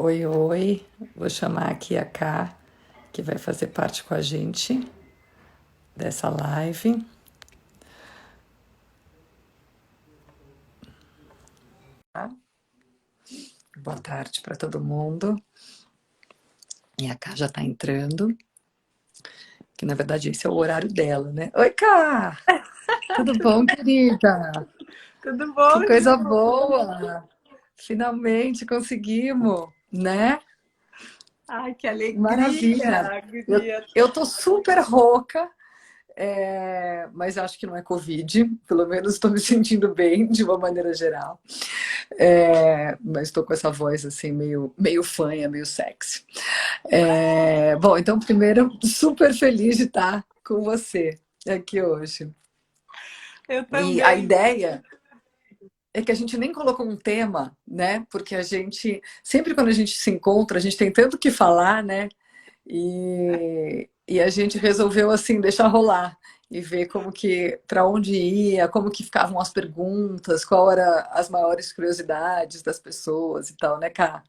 Oi, oi. Vou chamar aqui a Ká, que vai fazer parte com a gente dessa live. Tá? Boa tarde para todo mundo. E a Ká já está entrando, que na verdade esse é o horário dela, né? Oi, Ká! Tudo bom, querida? Tudo Que bom, coisa Ju? boa! Finalmente conseguimos, né? Ai, que alegria, Maravilha! Eu, guria. eu tô super rouca. Mas acho que não é Covid, pelo menos estou me sentindo bem de uma maneira geral. Mas estou com essa voz assim, meio fanha, meio sexy. Bom, então, primeiro, super feliz de estar com você aqui hoje. Eu E a também. ideia é que a gente nem colocou um tema, né? Porque a gente, sempre quando a gente se encontra, a gente tem tanto que falar, né? E a gente resolveu assim deixar rolar e ver como que para onde ia, como que ficavam as perguntas, qual era as maiores curiosidades das pessoas e tal, né, Cá?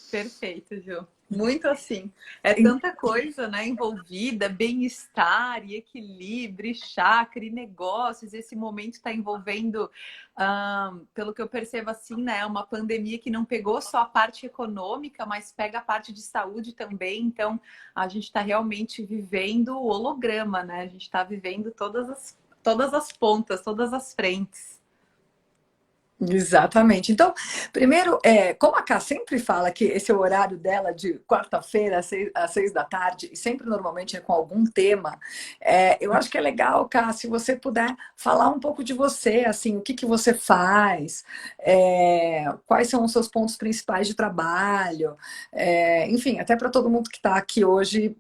Perfeito, Ju. Muito assim. É tanta coisa, né, envolvida, bem-estar e equilíbrio, e chakra e negócios. Esse momento está envolvendo, pelo que eu percebo assim, né, uma pandemia que não pegou só a parte econômica, mas pega a parte de saúde também. Então, a gente está realmente vivendo o holograma, né? A gente está vivendo todas as pontas, todas as frentes. Exatamente. Então, primeiro, como a Ká sempre fala que esse é o horário dela de quarta-feira às 6 da tarde, e sempre normalmente é com algum tema, eu acho que é legal, Ká, se você puder falar um pouco de você, assim, o que que você faz, quais são os seus pontos principais de trabalho, enfim, até para todo mundo que está aqui hoje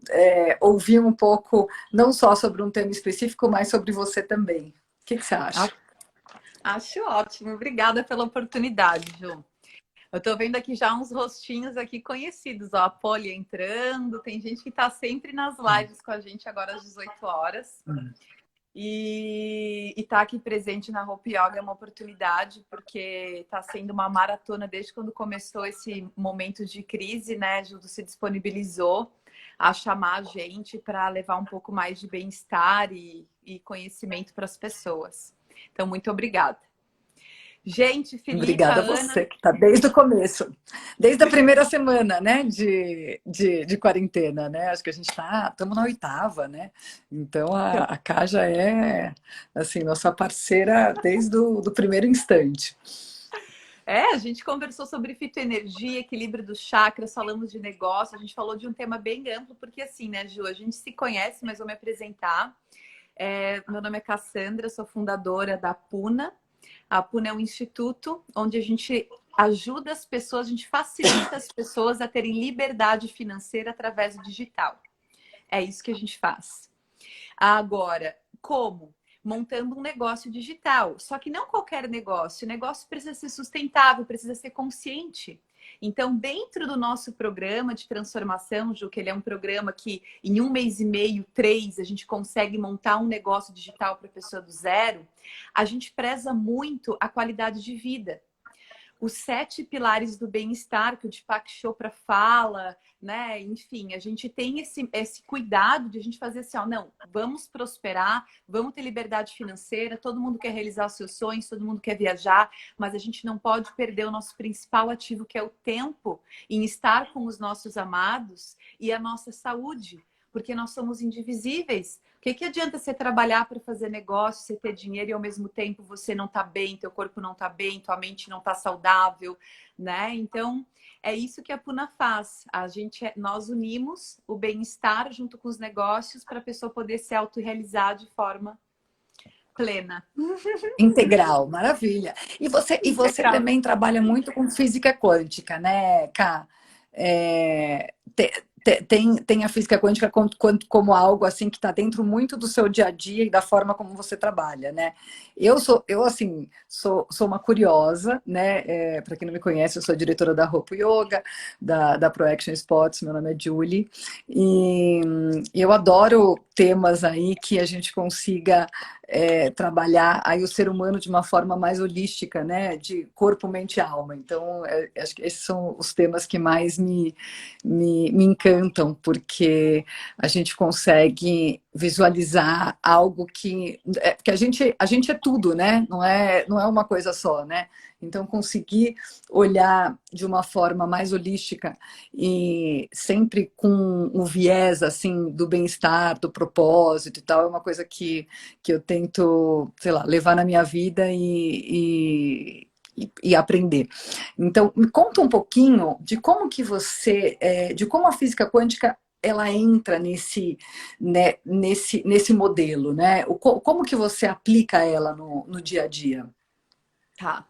ouvir um pouco, não só sobre um tema específico, mas sobre você também. O que que você acha? Acho ótimo. Obrigada pela oportunidade, Ju. Eu tô vendo aqui já uns rostinhos aqui conhecidos, ó, a Polly entrando, tem gente que tá sempre nas lives com a gente agora às 18 horas. E tá aqui presente na Hope Yoga é uma oportunidade, porque tá sendo uma maratona desde quando começou esse momento de crise, né? Judo se disponibilizou a chamar a gente para levar um pouco mais de bem-estar e conhecimento para as pessoas. Então, muito obrigada. Gente, Filipa, Obrigada a Ana, você, que está desde o começo, desde a primeira semana, né, de quarentena, né? Acho que a gente estamos na oitava, né? Então a Cá já é, assim, nossa parceira desde o do primeiro instante. a gente conversou sobre fitoenergia, equilíbrio dos chakras, falamos de negócio, a gente falou de um tema bem amplo, porque assim, né, Ju, a gente se conhece, mas vou me apresentar. Meu nome é Cassandra, sou fundadora da Puna. A Puna é um instituto onde a gente ajuda as pessoas, a gente facilita as pessoas a terem liberdade financeira através do digital. É isso que a gente faz. Agora, como? Montando um negócio digital. Só que não qualquer negócio. O negócio precisa ser sustentável, precisa ser consciente. Então, dentro do nosso programa de transformação, Ju, que ele é um programa que em 1 mês e meio, 3, a gente consegue montar um negócio digital para a pessoa do zero, a gente preza muito a qualidade de vida, os 7 pilares do bem-estar que o Deepak Chopra fala, né? Enfim, a gente tem esse cuidado de a gente fazer assim, ó, não, vamos prosperar, vamos ter liberdade financeira, todo mundo quer realizar os seus sonhos, todo mundo quer viajar, mas a gente não pode perder o nosso principal ativo, que é o tempo, em estar com os nossos amados e a nossa saúde, porque nós somos indivisíveis. O que adianta você trabalhar para fazer negócio, você ter dinheiro e ao mesmo tempo você não tá bem, teu corpo não tá bem, tua mente não tá saudável, né? Então, é isso que a Puna faz. Nós unimos o bem-estar junto com os negócios para a pessoa poder se autorrealizar de forma plena. Integral, maravilha. E você Legal. também trabalha muito com física quântica, né, Ká? Tem a física quântica como algo assim que está dentro muito do seu dia a dia e da forma como você trabalha, né? Eu assim, sou uma curiosa, né? Para quem não me conhece, eu sou diretora da Hope Yoga, da Pro Action Sports, meu nome é Julie, e eu adoro temas aí que a gente consiga trabalhar aí o ser humano de uma forma mais holística, né? De corpo, mente e alma. Então, acho que esses são os temas que mais me encantam, porque a gente consegue visualizar algo que a gente é tudo, né? Não é uma coisa só, né? Então, conseguir olhar de uma forma mais holística e sempre com o viés assim do bem-estar, do propósito e tal, é uma coisa que eu tento, sei lá, levar na minha vida e aprender. Então, me conta um pouquinho de como que de como a física quântica ela entra né, nesse modelo, né? Como que você aplica ela no dia a dia? Tá.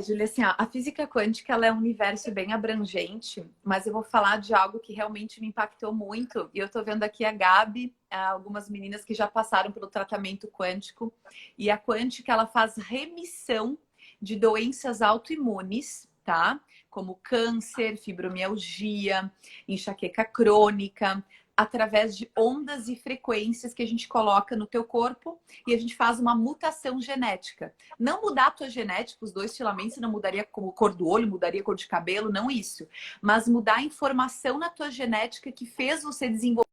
Júlia, assim, ó, a física quântica ela é um universo bem abrangente, mas eu vou falar de algo que realmente me impactou muito. E eu tô vendo aqui a Gabi, algumas meninas que já passaram pelo tratamento quântico. E a quântica, ela faz remissão de doenças autoimunes, tá? Como câncer, fibromialgia, enxaqueca crônica, através de ondas e frequências que a gente coloca no teu corpo e a gente faz uma mutação genética. Não mudar a tua genética, os dois filamentos, não mudaria como cor do olho, mudaria cor de cabelo, não isso. Mas mudar a informação na tua genética que fez você desenvolver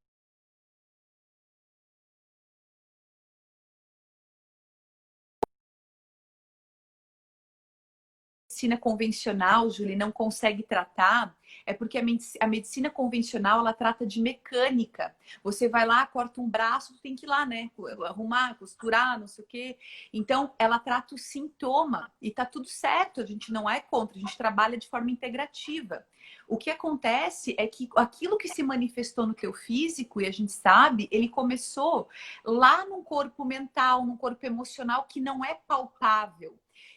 medicina convencional, Julie, não consegue tratar, é porque a medicina convencional, ela trata de mecânica. Você vai lá, corta um braço, tem que ir lá, né? Arrumar, costurar, não sei o quê. Então, ela trata o sintoma e tá tudo certo, a gente não é contra, a gente trabalha de forma integrativa. O que acontece é que aquilo que se manifestou no teu físico, e a gente sabe, ele começou lá num corpo mental, num corpo emocional que não é palpável.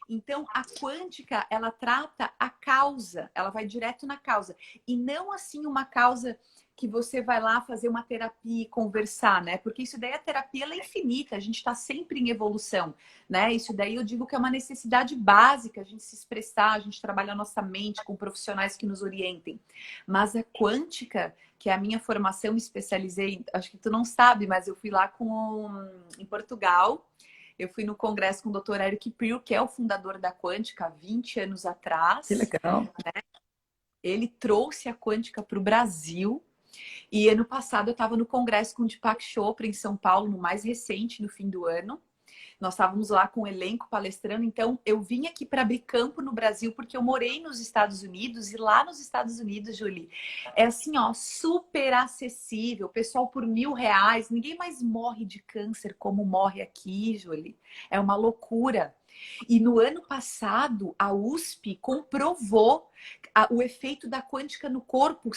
Então, a quântica, ela trata a causa, ela vai direto na causa. E não assim uma causa que você vai lá fazer uma terapia e conversar, né? Porque isso daí, a terapia, ela é infinita, a gente está sempre em evolução, né? Isso daí eu digo que é uma necessidade básica, a gente se expressar, a gente trabalhar a nossa mente com profissionais que nos orientem. Mas a quântica, que é a minha formação, me especializei, acho que tu não sabe, mas eu fui lá em Portugal. Eu fui no congresso com o Dr. Eric Prio, que é o fundador da Quântica, há 20 anos Que atrás. legal. Ele trouxe a Quântica para o Brasil. E ano passado eu estava no congresso com o Deepak Chopra em São Paulo, no mais recente, no fim do ano. Nós estávamos lá com o elenco palestrando, então eu vim aqui para abrir campo no Brasil, porque eu morei nos Estados Unidos, e lá nos Estados Unidos, Julie, é assim, ó, super acessível, pessoal por R$ 1.000, ninguém mais morre de câncer como morre aqui, Julie, é uma loucura. E no ano passado, a USP comprovou o efeito da quântica no corpo,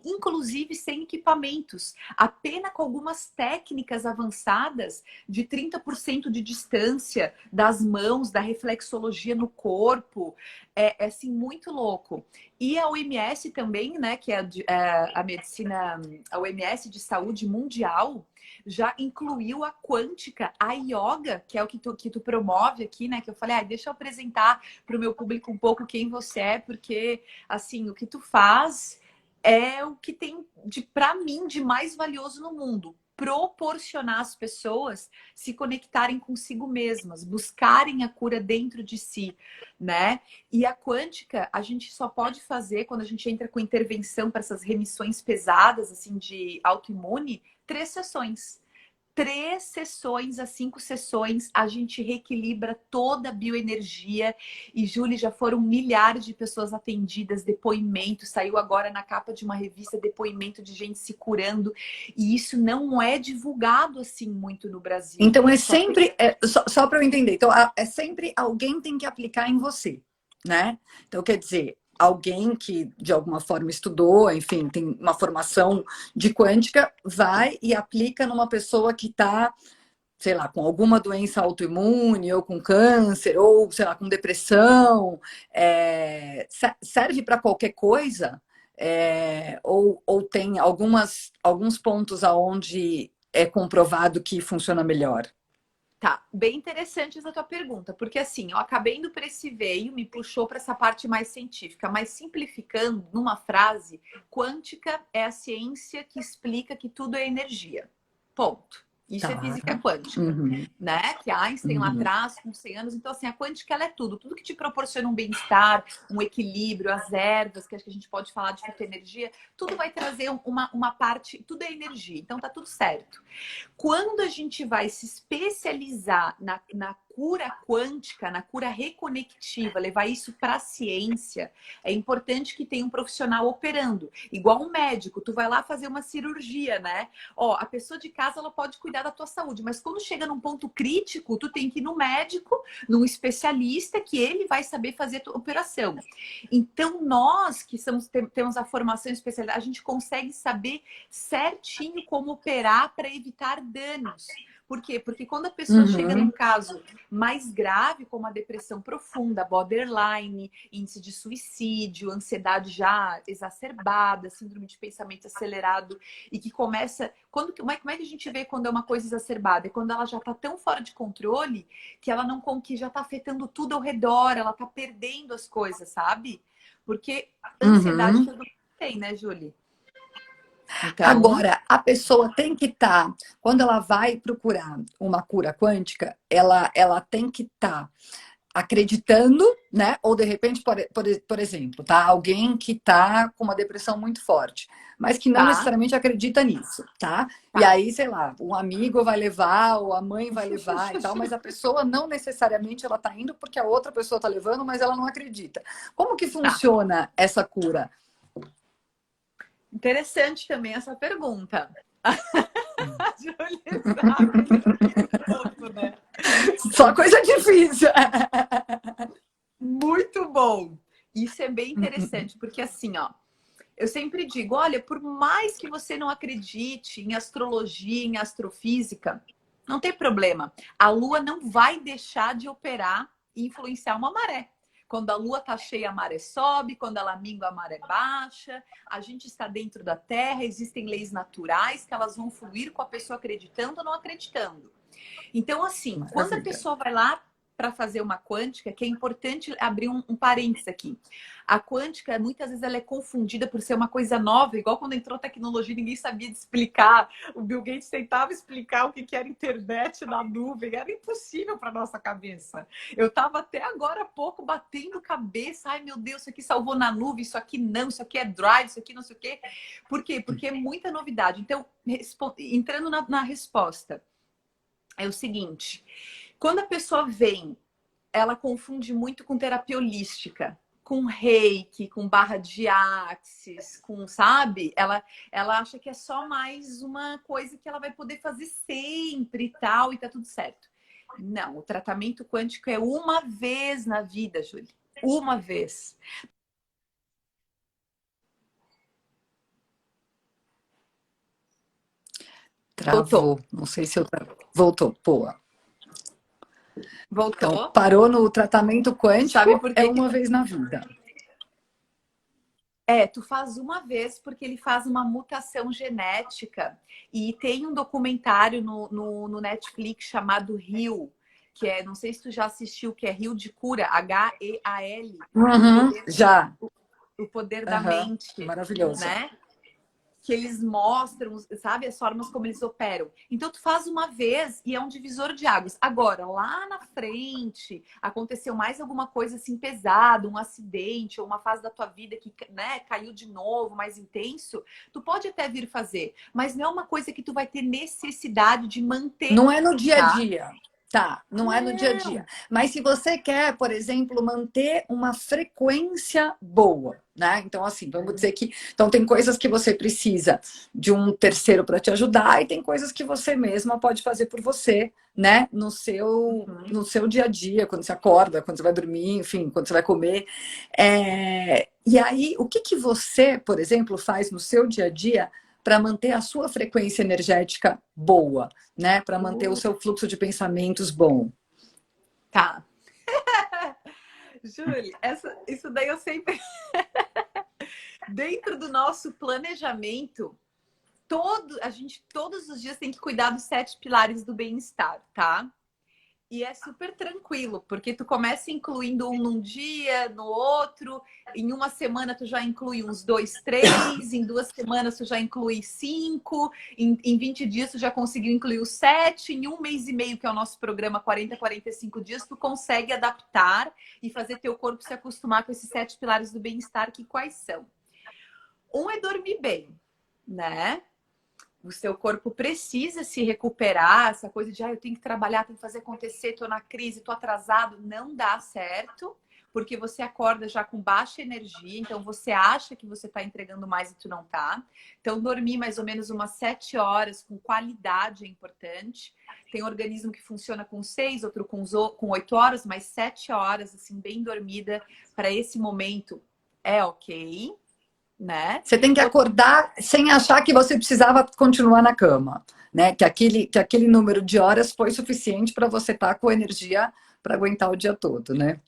inclusive sem equipamentos, apenas com algumas técnicas avançadas de 30% de distância das mãos, da reflexologia no corpo. É assim, muito louco. E a OMS também, né, que é a medicina, a OMS de saúde mundial, já incluiu a quântica, a yoga, que é o que tu promove aqui, né? Que eu falei, deixa eu apresentar para o meu público um pouco quem você é, porque, assim, o que tu faz é o que tem, para mim, de mais valioso no mundo. Proporcionar às pessoas se conectarem consigo mesmas, buscarem a cura dentro de si, né? E a quântica, a gente só pode fazer quando a gente entra com intervenção para essas remissões pesadas, assim, de autoimune, 3 sessões. 3 sessões a 5 sessões, a gente reequilibra toda a bioenergia. E, Júlia, já foram milhares de pessoas atendidas, depoimento, saiu agora na capa de uma revista depoimento de gente se curando. E isso não é divulgado assim muito no Brasil. Então é sempre, só para eu entender, então é sempre alguém tem que aplicar em você, né? Então quer dizer, alguém que de alguma forma estudou, enfim, tem uma formação de quântica, vai e aplica numa pessoa que está, sei lá, com alguma doença autoimune, ou com câncer, ou sei lá, com depressão, serve para qualquer coisa? Ou tem alguns pontos aonde é comprovado que funciona melhor? Tá, bem interessante essa tua pergunta, porque assim, eu acabei indo para esse veio, me puxou para essa parte mais científica, mas simplificando numa frase, quântica é a ciência que explica que tudo é energia. Ponto. Isso é Tá. física quântica, Uhum. né? Que Einstein lá Uhum. atrás, com 100 anos. Então, assim, a quântica, ela é tudo. Tudo que te proporciona um bem-estar, um equilíbrio, as ervas, que acho que a gente pode falar de fitoenergia, tudo vai trazer uma parte, tudo é energia. Então, tá tudo certo. Quando a gente vai se especializar na cura quântica, na cura reconectiva, levar isso para a ciência, é importante que tenha um profissional operando. Igual um médico, tu vai lá fazer uma cirurgia, né? Ó, a pessoa de casa, ela pode cuidar da tua saúde, mas quando chega num ponto crítico, tu tem que ir no médico, num especialista, que ele vai saber fazer a tua operação. Então, nós que temos a formação especializada, a gente consegue saber certinho como operar para evitar danos. Por quê? Porque quando a pessoa chega num Uhum. caso mais grave, como a depressão profunda, borderline, índice de suicídio, ansiedade já exacerbada, síndrome de pensamento acelerado, e que começa... como é que a gente vê quando é uma coisa exacerbada? É quando ela já está tão fora de controle que ela não que já está afetando tudo ao redor, ela está perdendo as coisas, sabe? Porque ansiedade Uhum. todo mundo tem, né, Julie? Então, Agora, a pessoa tem que estar, quando ela vai procurar uma cura quântica, ela tem que estar acreditando, né? Ou de repente, por exemplo, tá? Alguém que está com uma depressão muito forte, mas que não tá, necessariamente acredita nisso, tá? E tá. aí, sei lá, um amigo vai levar, ou a mãe vai levar e tal, mas a pessoa não necessariamente ela tá indo porque a outra pessoa tá levando, mas ela não acredita. Como que Tá. funciona essa cura? Interessante também essa pergunta. A Julie sabe tudo, né? Só coisa difícil. Muito bom. Isso é bem interessante, porque assim, ó, eu sempre digo, olha, por mais que você não acredite em astrologia, em astrofísica, não tem problema. A Lua não vai deixar de operar e influenciar uma maré. Quando a Lua está cheia, a maré sobe. Quando ela mingua, a maré baixa. A gente está dentro da Terra. Existem leis naturais que elas vão fluir com a pessoa acreditando ou não acreditando. Então, assim, quando a Maravilha. pessoa vai lá para fazer uma quântica, que é importante abrir um parênteses aqui. A quântica, muitas vezes, ela é confundida por ser uma coisa nova, igual quando entrou tecnologia, ninguém sabia de explicar. O Bill Gates tentava explicar o que era internet na nuvem, era impossível para nossa cabeça. Eu estava até agora há pouco batendo cabeça, ai meu Deus, isso aqui salvou na nuvem, isso aqui não, isso aqui é drive, isso aqui não sei o quê. Por quê? Porque é muita novidade. Então, entrando na resposta, é o seguinte, quando a pessoa vem, ela confunde muito com terapia holística, com reiki, com barra de axis, com, sabe? Ela acha que é só mais uma coisa que ela vai poder fazer sempre e tal, e tá tudo certo. Não, o tratamento quântico é uma vez na vida, Júlia. Uma vez. Voltou. Travou. Não sei se eu. Voltou. Boa. Então, Voltou. parou no tratamento Sabe quântico, por é que que uma vez na vida. tu faz uma vez porque ele faz uma mutação genética e tem um documentário no Netflix chamado Rio, que é, não sei se tu já assistiu, que é Rio de Cura, Heal, o Uhum, poder, já. o poder da Uhum, mente, maravilhoso. né? Que eles mostram, sabe, as formas como eles operam. Então, tu faz uma vez e é um divisor de águas. Agora, lá na frente, aconteceu mais alguma coisa assim pesada, um acidente ou uma fase da tua vida que, né, caiu de novo, mais intenso, tu pode até vir fazer, mas não é uma coisa que tu vai ter necessidade de manter, Não é no dia a tá? dia, tá? Não é no dia a dia. Não. Mas se você quer, por exemplo, manter uma frequência boa, né? Então, assim, vamos dizer que. Então, tem coisas que você precisa de um terceiro para te ajudar, e tem coisas que você mesma pode fazer por você, né? No seu dia a dia, quando você acorda, quando você vai dormir, enfim, quando você vai comer. E aí, o que você, por exemplo, faz no seu dia a dia para manter a sua frequência energética boa, né? Para manter o Uh, seu fluxo de pensamentos bom. tá. Júlia, isso daí eu sempre. Dentro do nosso planejamento, a gente todos os dias tem que cuidar dos 7 pilares do bem-estar, tá? E é super tranquilo, porque tu começa incluindo um num dia, no outro, em uma semana tu já inclui uns 2, 3, em 2 semanas tu já inclui 5, em 20 dias tu já conseguiu incluir os 7, em um mês e meio, que é o nosso programa 40, 45 dias, tu consegue adaptar e fazer teu corpo se acostumar com esses 7 pilares do bem-estar, que quais são? Um é dormir bem, né? O seu corpo precisa se recuperar, essa coisa de eu tenho que trabalhar, tenho que fazer acontecer, tô na crise, tô atrasado, não dá certo, porque você acorda já com baixa energia, então você acha que você tá entregando mais e tu não tá. Então, dormir mais ou menos umas 7 horas com qualidade é importante. Tem organismo que funciona com 6, outro com 8 horas, mas 7 horas, assim, bem dormida para esse momento é ok, né? Você tem que acordar sem achar que você precisava continuar na cama, né? Que aquele número de horas foi suficiente para você estar com energia para aguentar o dia todo, né?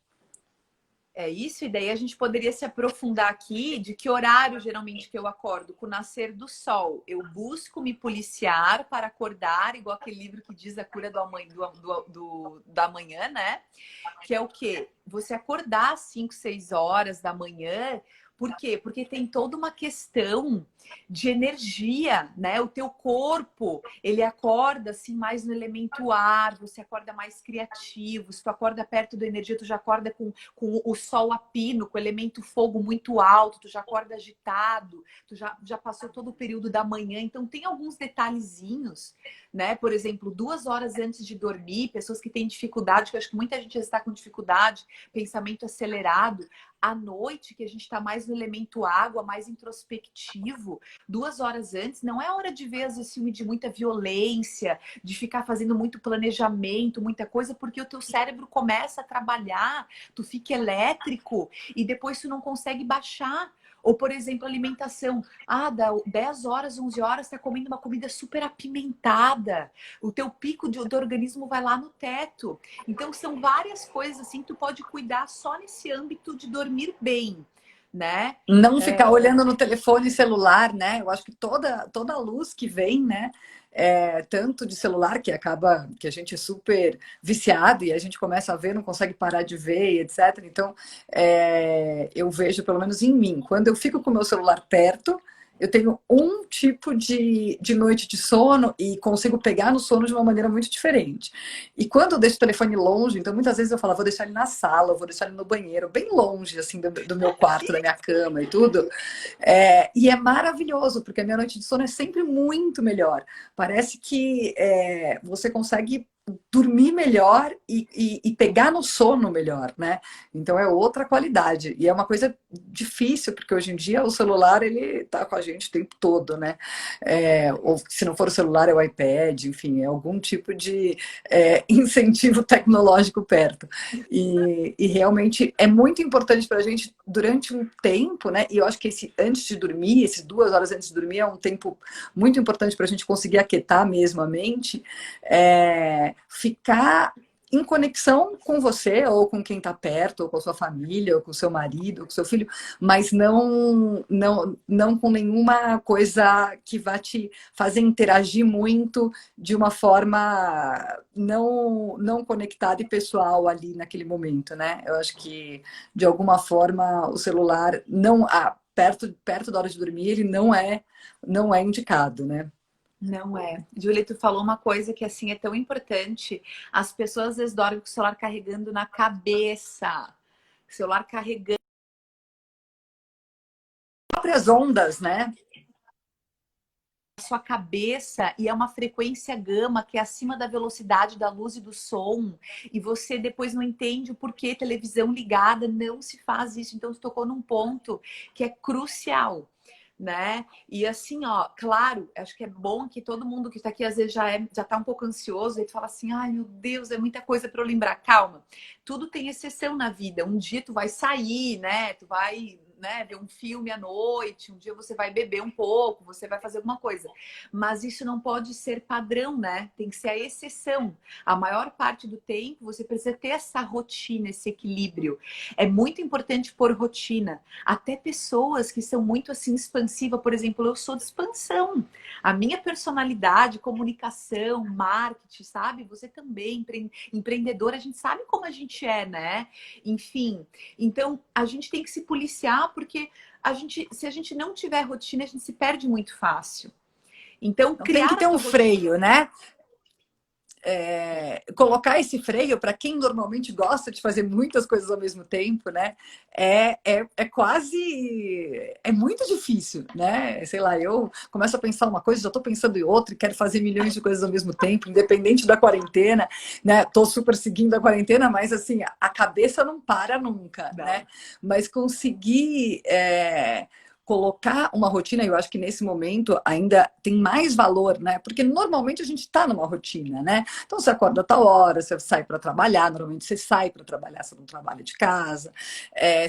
É isso, e daí a gente poderia se aprofundar aqui de que horário geralmente que eu acordo, com o nascer do sol. Eu busco me policiar para acordar, igual aquele livro que diz a cura da manhã, né? Que é o quê? Você acordar às 5, 6 horas da manhã. Por quê? Porque tem toda uma questão de energia, né? O teu corpo, ele acorda assim mais no elemento ar, você acorda mais criativo. Se tu acorda perto da energia, tu já acorda com o sol a pino, com o elemento fogo muito alto, tu já acorda agitado, tu já passou todo o período da manhã. Então tem alguns detalhezinhos, né? Por exemplo, 2 horas antes de dormir, pessoas que têm dificuldade, que eu acho que muita gente já está com dificuldade, pensamento acelerado. À noite, que a gente está mais no elemento água, mais introspectivo, 2 horas antes, não é hora de ver esse filme de muita violência, de ficar fazendo muito planejamento, muita coisa, porque o teu cérebro começa a trabalhar, tu fica elétrico e depois tu não consegue baixar. Ou, por exemplo, alimentação. Dá 10 horas, 11 horas, tá comendo uma comida super apimentada. O teu pico do organismo vai lá no teto. Então, são várias coisas assim que tu pode cuidar só nesse âmbito de dormir bem, né? Não ficar olhando no telefone celular, né? Eu acho que toda a luz que vem, né? Tanto de celular que acaba que a gente é super viciado e a gente começa a ver, não consegue parar de ver, etc. Então, eu vejo, pelo menos em mim, quando eu fico com o meu celular perto, eu tenho um tipo de noite de sono e consigo pegar no sono de uma maneira muito diferente. E quando eu deixo o telefone longe, então muitas vezes eu falo, vou deixar ele na sala, vou deixar ele no banheiro, bem longe, assim, do meu quarto, da minha cama e tudo. E é maravilhoso, porque a minha noite de sono é sempre muito melhor. Parece que você consegue dormir melhor e pegar no sono melhor, né? Então é outra qualidade. E é uma coisa difícil, porque hoje em dia o celular, ele tá com a gente o tempo todo, né? Ou se não for o celular, é o iPad, enfim, é algum tipo de incentivo tecnológico perto. E realmente é muito importante para a gente durante um tempo, né? E eu acho que esse antes de dormir, esses 2 horas antes de dormir, é um tempo muito importante para a gente conseguir aquietar mesmo a mente, ficar em conexão com você, ou com quem está perto, ou com a sua família, ou com o seu marido, ou com o seu filho, mas não com nenhuma coisa que vá te fazer interagir muito de uma forma não conectada e pessoal ali naquele momento, né? Eu acho que, de alguma forma, o celular não... perto da hora de dormir, ele não é indicado, né? Não é. Júlia, tu falou uma coisa que assim é tão importante. As pessoas às vezes dormem com o celular carregando na cabeça. O celular carregando Próprias ondas, né? na sua cabeça e é uma frequência gama que é acima da velocidade da luz e do som. E você depois não entende o porquê televisão ligada não se faz isso. Então, tu tocou num ponto que é crucial. Né? E assim, ó, claro, acho que é bom que todo mundo que está aqui às vezes já tá um pouco ansioso e fala assim, ai meu Deus, é muita coisa para eu lembrar. Calma, tudo tem exceção na vida. Um dia tu vai sair, né? Tu vai né, ver um filme à noite, um dia você vai beber um pouco, você vai fazer alguma coisa. Mas isso não pode ser padrão, né? Tem que ser a exceção. A maior parte do tempo você precisa ter essa rotina, esse equilíbrio. É muito importante pôr rotina. Até pessoas que são muito assim expansivas, por exemplo, eu sou de expansão. A minha personalidade, comunicação, marketing, sabe? Você também, empreendedor, a gente sabe como a gente é, né? Enfim, então a gente tem que se policiar porque se a gente não tiver rotina, a gente se perde muito fácil. Então, Então tem que criar a ter um tua rotina. freio, né? Colocar esse freio para quem normalmente gosta de fazer muitas coisas ao mesmo tempo, né? É quase é muito difícil, né? Sei lá, eu começo a pensar uma coisa, já estou pensando em outra e quero fazer milhões de coisas ao mesmo tempo, independente da quarentena, né? Tô super seguindo a quarentena, mas assim a cabeça não para nunca, Não. né? Mas conseguir colocar uma rotina, eu acho que nesse momento ainda tem mais valor, né? Porque normalmente a gente está numa rotina, né? Então você acorda a tal hora, você sai para trabalhar, normalmente você sai para trabalhar, você não trabalha de casa,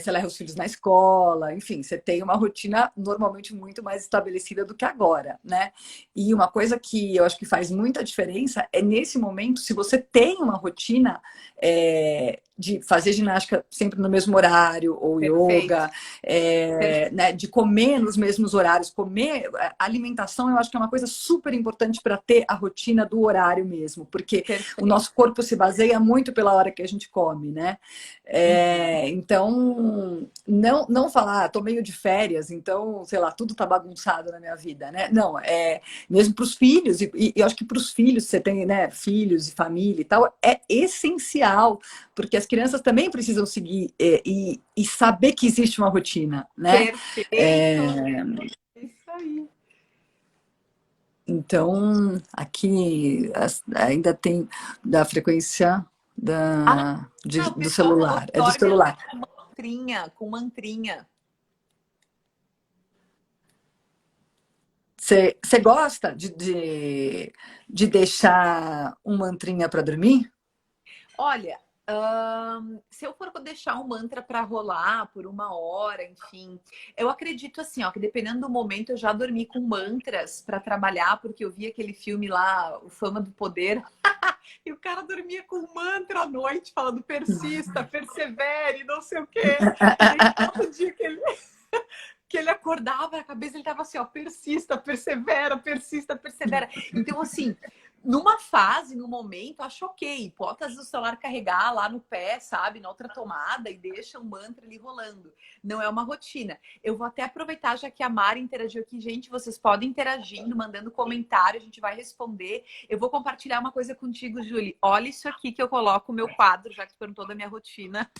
você leva os filhos na escola, enfim, você tem uma rotina normalmente muito mais estabelecida do que agora, né? E uma coisa que eu acho que faz muita diferença é nesse momento, se você tem uma rotina de fazer ginástica sempre no mesmo horário, ou Perfeito. yoga, né, de comer nos mesmos horários, comer, alimentação eu acho que é uma coisa super importante para ter a rotina do horário mesmo, porque o Perfeito. nosso corpo se baseia muito pela hora que a gente come, né? Então, não falar, tô meio de férias, então, sei lá, tudo tá bagunçado na minha vida, né? Não, mesmo para os filhos, e eu acho que para os filhos, você tem, né, filhos e família e tal, é essencial, porque as crianças também precisam seguir e saber que existe uma rotina, né? Perfeito. Isso aí. Então, aqui ainda tem da frequência O do pessoal falou celular, que é do dorme à noite celular. com mantrinha, com mantrinha. Você gosta de deixar um mantrinha para dormir? Olha, se eu for deixar um mantra para rolar por uma hora, enfim, eu acredito assim, ó, que dependendo do momento eu já dormi com mantras para trabalhar, porque eu vi aquele filme lá, O Fama do Poder, e o cara dormia com um mantra à noite, falando persista, persevere, não sei o quê. E aí todo dia que ele acordava, a cabeça ele tava assim, ó, persista, persevera, persista, persevera. Então, assim, numa fase, num momento, acho ok. Bota o celular carregar lá no pé, sabe, na outra tomada e deixa o mantra ali rolando. Não é uma rotina. Eu vou até aproveitar, já que a Mari interagiu aqui, gente, vocês podem interagindo, mandando comentário, a gente vai responder. Eu vou compartilhar uma coisa contigo, Julie. Olha isso aqui que eu coloco o meu quadro, já que tu perguntou da minha rotina.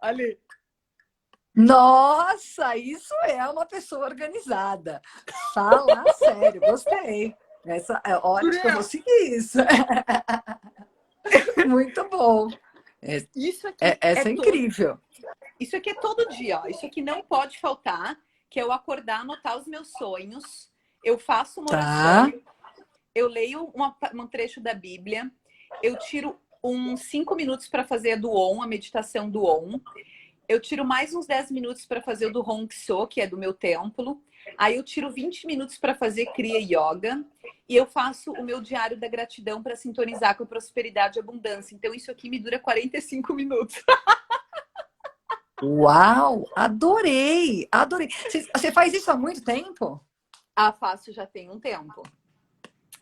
Olha aí. Nossa, isso é uma pessoa organizada. Fala sério, gostei. Olha, acho que eu vou seguir isso. Muito bom. Isso aqui é Essa é todo. incrível. Isso aqui é todo dia, ó. Isso aqui não pode faltar, que é eu acordar, anotar os meus sonhos. Eu faço uma Tá. oração, eu leio um trecho da Bíblia, eu tiro uns 5 minutos para fazer a do Om, a meditação do Om. Eu tiro mais uns 10 minutos para fazer o do Hong So, que é do meu templo. Aí eu tiro 20 minutos para fazer Kriya Yoga. E eu faço o meu diário da gratidão para sintonizar com a prosperidade e abundância. Então isso aqui me dura 45 minutos. Uau, adorei, adorei. Você faz isso há muito tempo? Ah, faço já tem um tempo.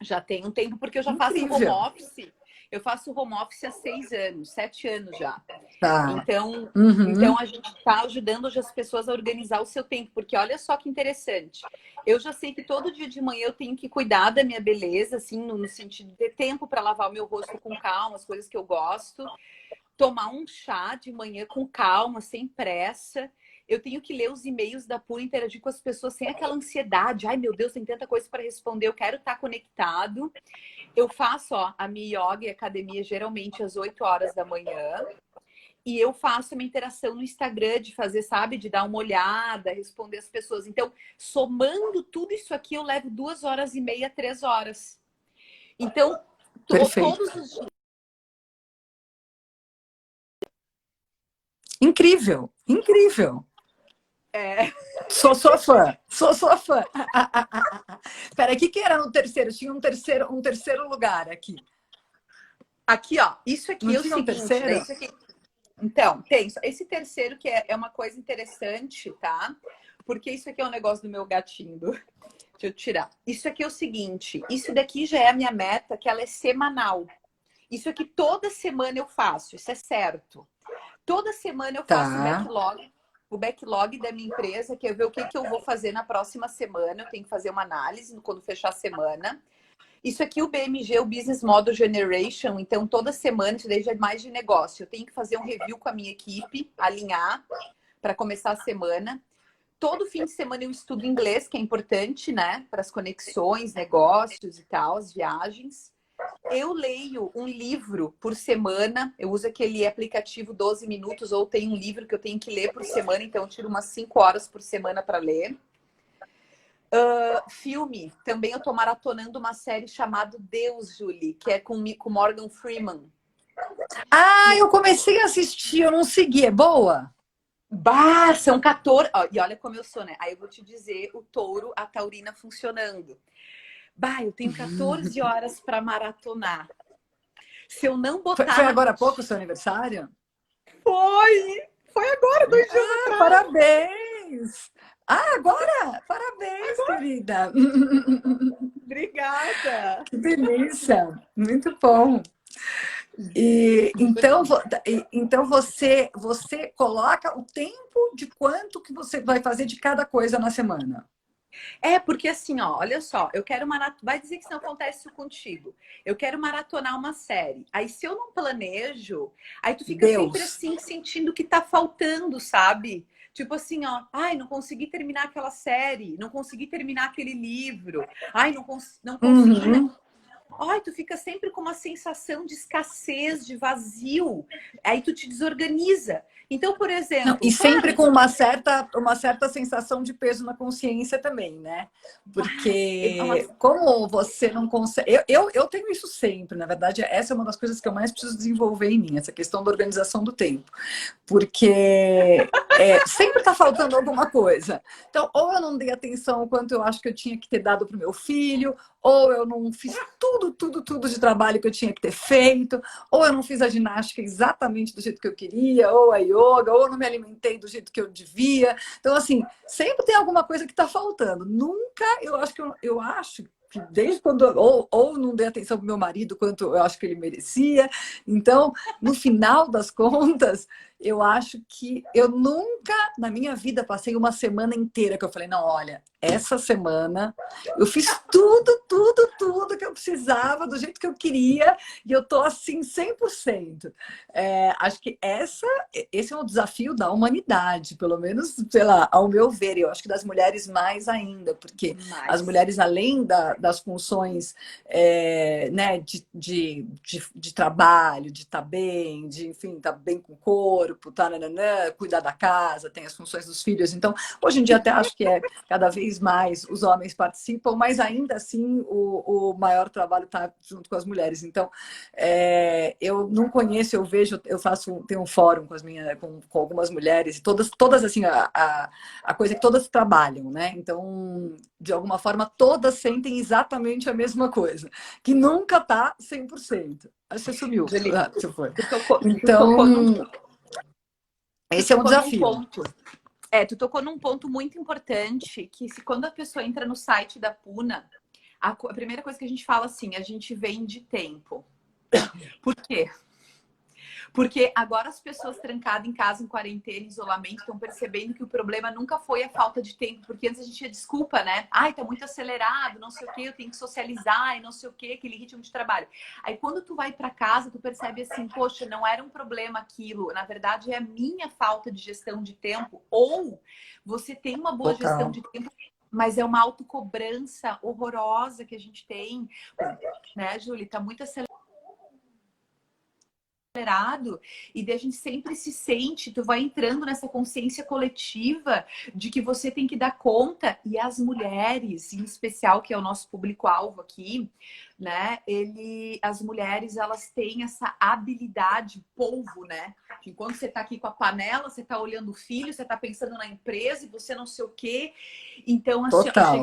Já tem um tempo, porque eu já faço home Incrível. office. Eu faço home office há 6 anos, 7 anos já. Tá. Então Uhum. a gente está ajudando hoje as pessoas a organizar o seu tempo, porque olha só que interessante. Eu já sei que todo dia de manhã eu tenho que cuidar da minha beleza, assim, no sentido de ter tempo para lavar o meu rosto com calma, as coisas que eu gosto, tomar um chá de manhã com calma, sem pressa. Eu tenho que ler os e-mails da Pura, interagir com as pessoas sem aquela ansiedade. Ai, meu Deus, tem tanta coisa para responder, eu quero estar conectado. Eu faço, ó, a minha yoga e academia geralmente às 8 horas da manhã. E eu faço uma interação no Instagram de fazer, sabe, de dar uma olhada, responder as pessoas. Então, somando tudo isso aqui, eu levo 2 horas e meia, 3 horas. Então, Perfeito. todos os dias. Incrível, incrível. É, Sou sua fã, sou sua fã. Peraí, o que que era no terceiro? Tinha um terceiro lugar aqui. aqui, ó, isso aqui Não é o tinha um seguinte, né? terceiro? Isso aqui. Então, tem esse terceiro que é uma coisa interessante, tá? Porque isso aqui é um negócio do meu gatinho. Deixa eu tirar. Isso aqui é o seguinte, isso daqui já é a minha meta, que ela é semanal. Isso aqui toda semana eu faço, isso é certo. Toda semana eu faço Tá. o backlog da minha empresa, que é ver o que, que eu vou fazer na próxima semana. Eu tenho que fazer uma análise quando fechar a semana. Isso aqui, o BMG, o Business Model Generation, então toda semana, isso daí já é mais de negócio. Eu tenho que fazer um review com a minha equipe, alinhar para começar a semana. Todo fim de semana eu estudo inglês, que é importante, né? Para as conexões, negócios e tal, as viagens. Eu leio um livro por semana. Eu uso aquele aplicativo 12 minutos, ou tem um livro que eu tenho que ler por semana, então eu tiro umas 5 horas por semana para ler. Filme, também eu tô maratonando uma série chamada Deus, Julie, que é com Morgan Freeman. Ah, eu comecei a assistir, eu não segui. É boa? Bah, são 14. Ó, e olha como eu sou, né? Aí eu vou te dizer o touro, a taurina funcionando. Bah, eu tenho 14 horas para maratonar. Se eu não botar Foi na agora há pouco o rotina. seu aniversário? Foi agora, 2 dias Ah, atrás. parabéns! Ah, agora? Parabéns, querida! Obrigada. Que delícia! Muito bom. E então, então você coloca o tempo de quanto que você vai fazer de cada coisa na semana. É, porque assim, ó, olha só, eu quero maratonar. Vai dizer que isso não acontece isso contigo. Eu quero maratonar uma série. Aí, se eu não planejo, aí tu fica sempre Deus. assim, sentindo que tá faltando, sabe? Tipo assim, ó, ai, não consegui terminar aquela série, não consegui terminar aquele livro, ai, não consegui. Uhum. Ai, tu fica sempre com uma sensação de escassez, de vazio. Aí tu te desorganiza. Então, por Não, exemplo, e sempre claro, com uma certa sensação de peso na consciência também, né? é uma. Porque como você não consegue. Eu tenho isso sempre, na verdade, essa é uma das coisas que eu mais preciso desenvolver em mim, essa questão da organização do tempo. Porque sempre está faltando alguma coisa. Então, ou eu não dei atenção o quanto eu acho que eu tinha que ter dado para o meu filho, ou eu não fiz tudo de trabalho que eu tinha que ter feito, ou eu não fiz a ginástica exatamente do jeito que eu queria, ou a yoga, ou eu não me alimentei do jeito que eu devia. Então, assim, sempre tem alguma coisa que está faltando. Nunca, eu acho que desde quando ou não dei atenção para meu marido quanto eu acho que ele merecia. Então, no final das contas, eu acho que eu nunca na minha vida passei uma semana inteira que eu falei, não, olha, essa semana eu fiz tudo que eu precisava, do jeito que eu queria, e eu tô assim 100%. Acho que esse é um desafio da humanidade, pelo menos, sei lá, ao meu ver, e eu acho que das mulheres mais ainda, porque as Mas mulheres, além das funções né, de trabalho, de estar bem, de, enfim, estar bem com o corpo, tá, nananã, cuidar da casa, tem as funções dos filhos. Então, hoje em dia até acho que cada vez mais os homens participam, mas ainda assim o maior trabalho está junto com as mulheres. Então, eu não conheço, eu vejo, tenho um fórum com algumas mulheres, e todas assim, a coisa é que todas trabalham, né? Então, de alguma forma, todas sentem exatamente a mesma coisa, que nunca tá 100%. Acho que você sumiu. Julie, Você foi. tu tocou num, Então, tu esse é um tocou num desafio. ponto. Tu tocou num ponto muito importante, que se quando a pessoa entra no site da Puna, a primeira coisa que a gente fala assim, a gente vende tempo. Por quê? Porque agora as pessoas trancadas em casa, em quarentena, em isolamento, estão percebendo que o problema nunca foi a falta de tempo, porque antes a gente tinha desculpa, né? Ai, tá muito acelerado, não sei o quê, eu tenho que socializar e não sei o quê, aquele ritmo de trabalho. Aí quando tu vai para casa, tu percebe assim, poxa, não era um problema aquilo, na verdade é a minha falta de gestão de tempo, ou você tem uma boa gestão Total. de tempo, mas é uma autocobrança horrorosa que a gente tem, né, Júlia? Tá muito acelerado. acelerado, e daí a gente sempre se sente, tu vai entrando nessa consciência coletiva de que você tem que dar conta, e as mulheres, em especial, que é o nosso público-alvo aqui, né? As mulheres, elas têm essa habilidade, polvo, né? Que enquanto você tá aqui com a panela, você tá olhando o filho, você tá pensando na empresa e você não sei o quê. Então, assim, Total.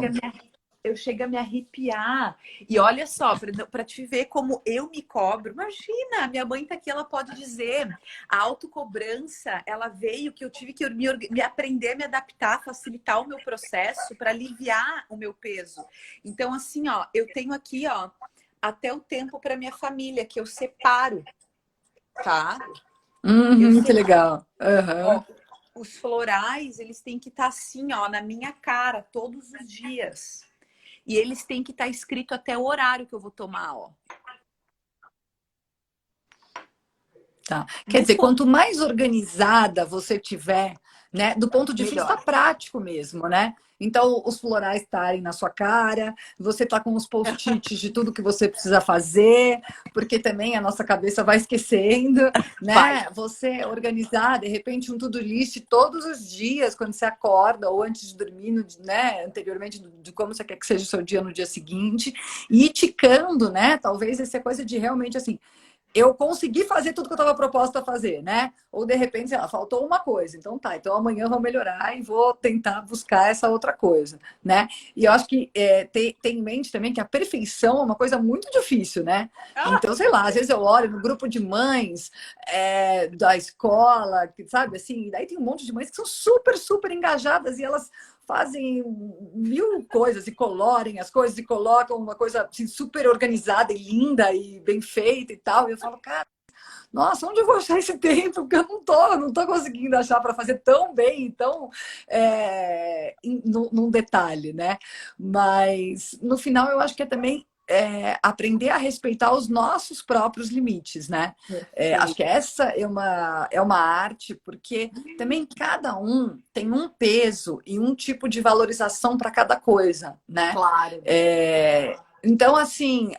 eu chego a me arrepiar. E olha só, para te ver como eu me cobro. Imagina, minha mãe tá aqui, ela pode dizer. A autocobrança, ela veio que eu tive que me aprender a me adaptar, facilitar o meu processo para aliviar o meu peso. Então, assim, ó, eu tenho aqui, ó, até o tempo para minha família, que eu separo, tá? Eu Que separo, legal. ó, Aham. os florais, eles têm que estar assim, ó, na minha cara todos os dias. E eles têm que estar escrito até o horário que eu vou tomar, ó. Tá. Quer No dizer, ponto quanto mais organizada você tiver, né, do ponto de vista melhor. prático mesmo, né? Então, os florais estarem na sua cara, você tá com os post-its de tudo que você precisa fazer, porque também a nossa cabeça vai esquecendo, Vai. né? Você organizar, de repente, um to-do list todos os dias, quando você acorda, ou antes de dormir, né? Anteriormente, de como você quer que seja o seu dia no dia seguinte, e ir ticando, né? Talvez essa coisa de realmente assim eu consegui fazer tudo que eu estava proposta a fazer, né? Ou de repente, sei lá, faltou uma coisa. Então tá, então amanhã eu vou melhorar e vou tentar buscar essa outra coisa, né? E eu acho que tem em mente também que a perfeição é uma coisa muito difícil, né? Ah, Então, sei lá, às vezes eu olho no grupo de mães da escola, que, sabe assim, e daí tem um monte de mães que são super, super engajadas e elas fazem mil coisas e colorem as coisas e colocam uma coisa assim, super organizada e linda e bem feita e tal. E eu falo, cara, nossa, onde eu vou achar esse tempo? Porque eu não tô conseguindo achar para fazer tão bem, tão num detalhe, né? Mas no final eu acho que é também aprender a respeitar os nossos próprios limites, né? Acho que perfeito. essa é uma arte, porque também cada um tem um peso e um tipo de valorização para cada coisa, né? Claro. Então, assim,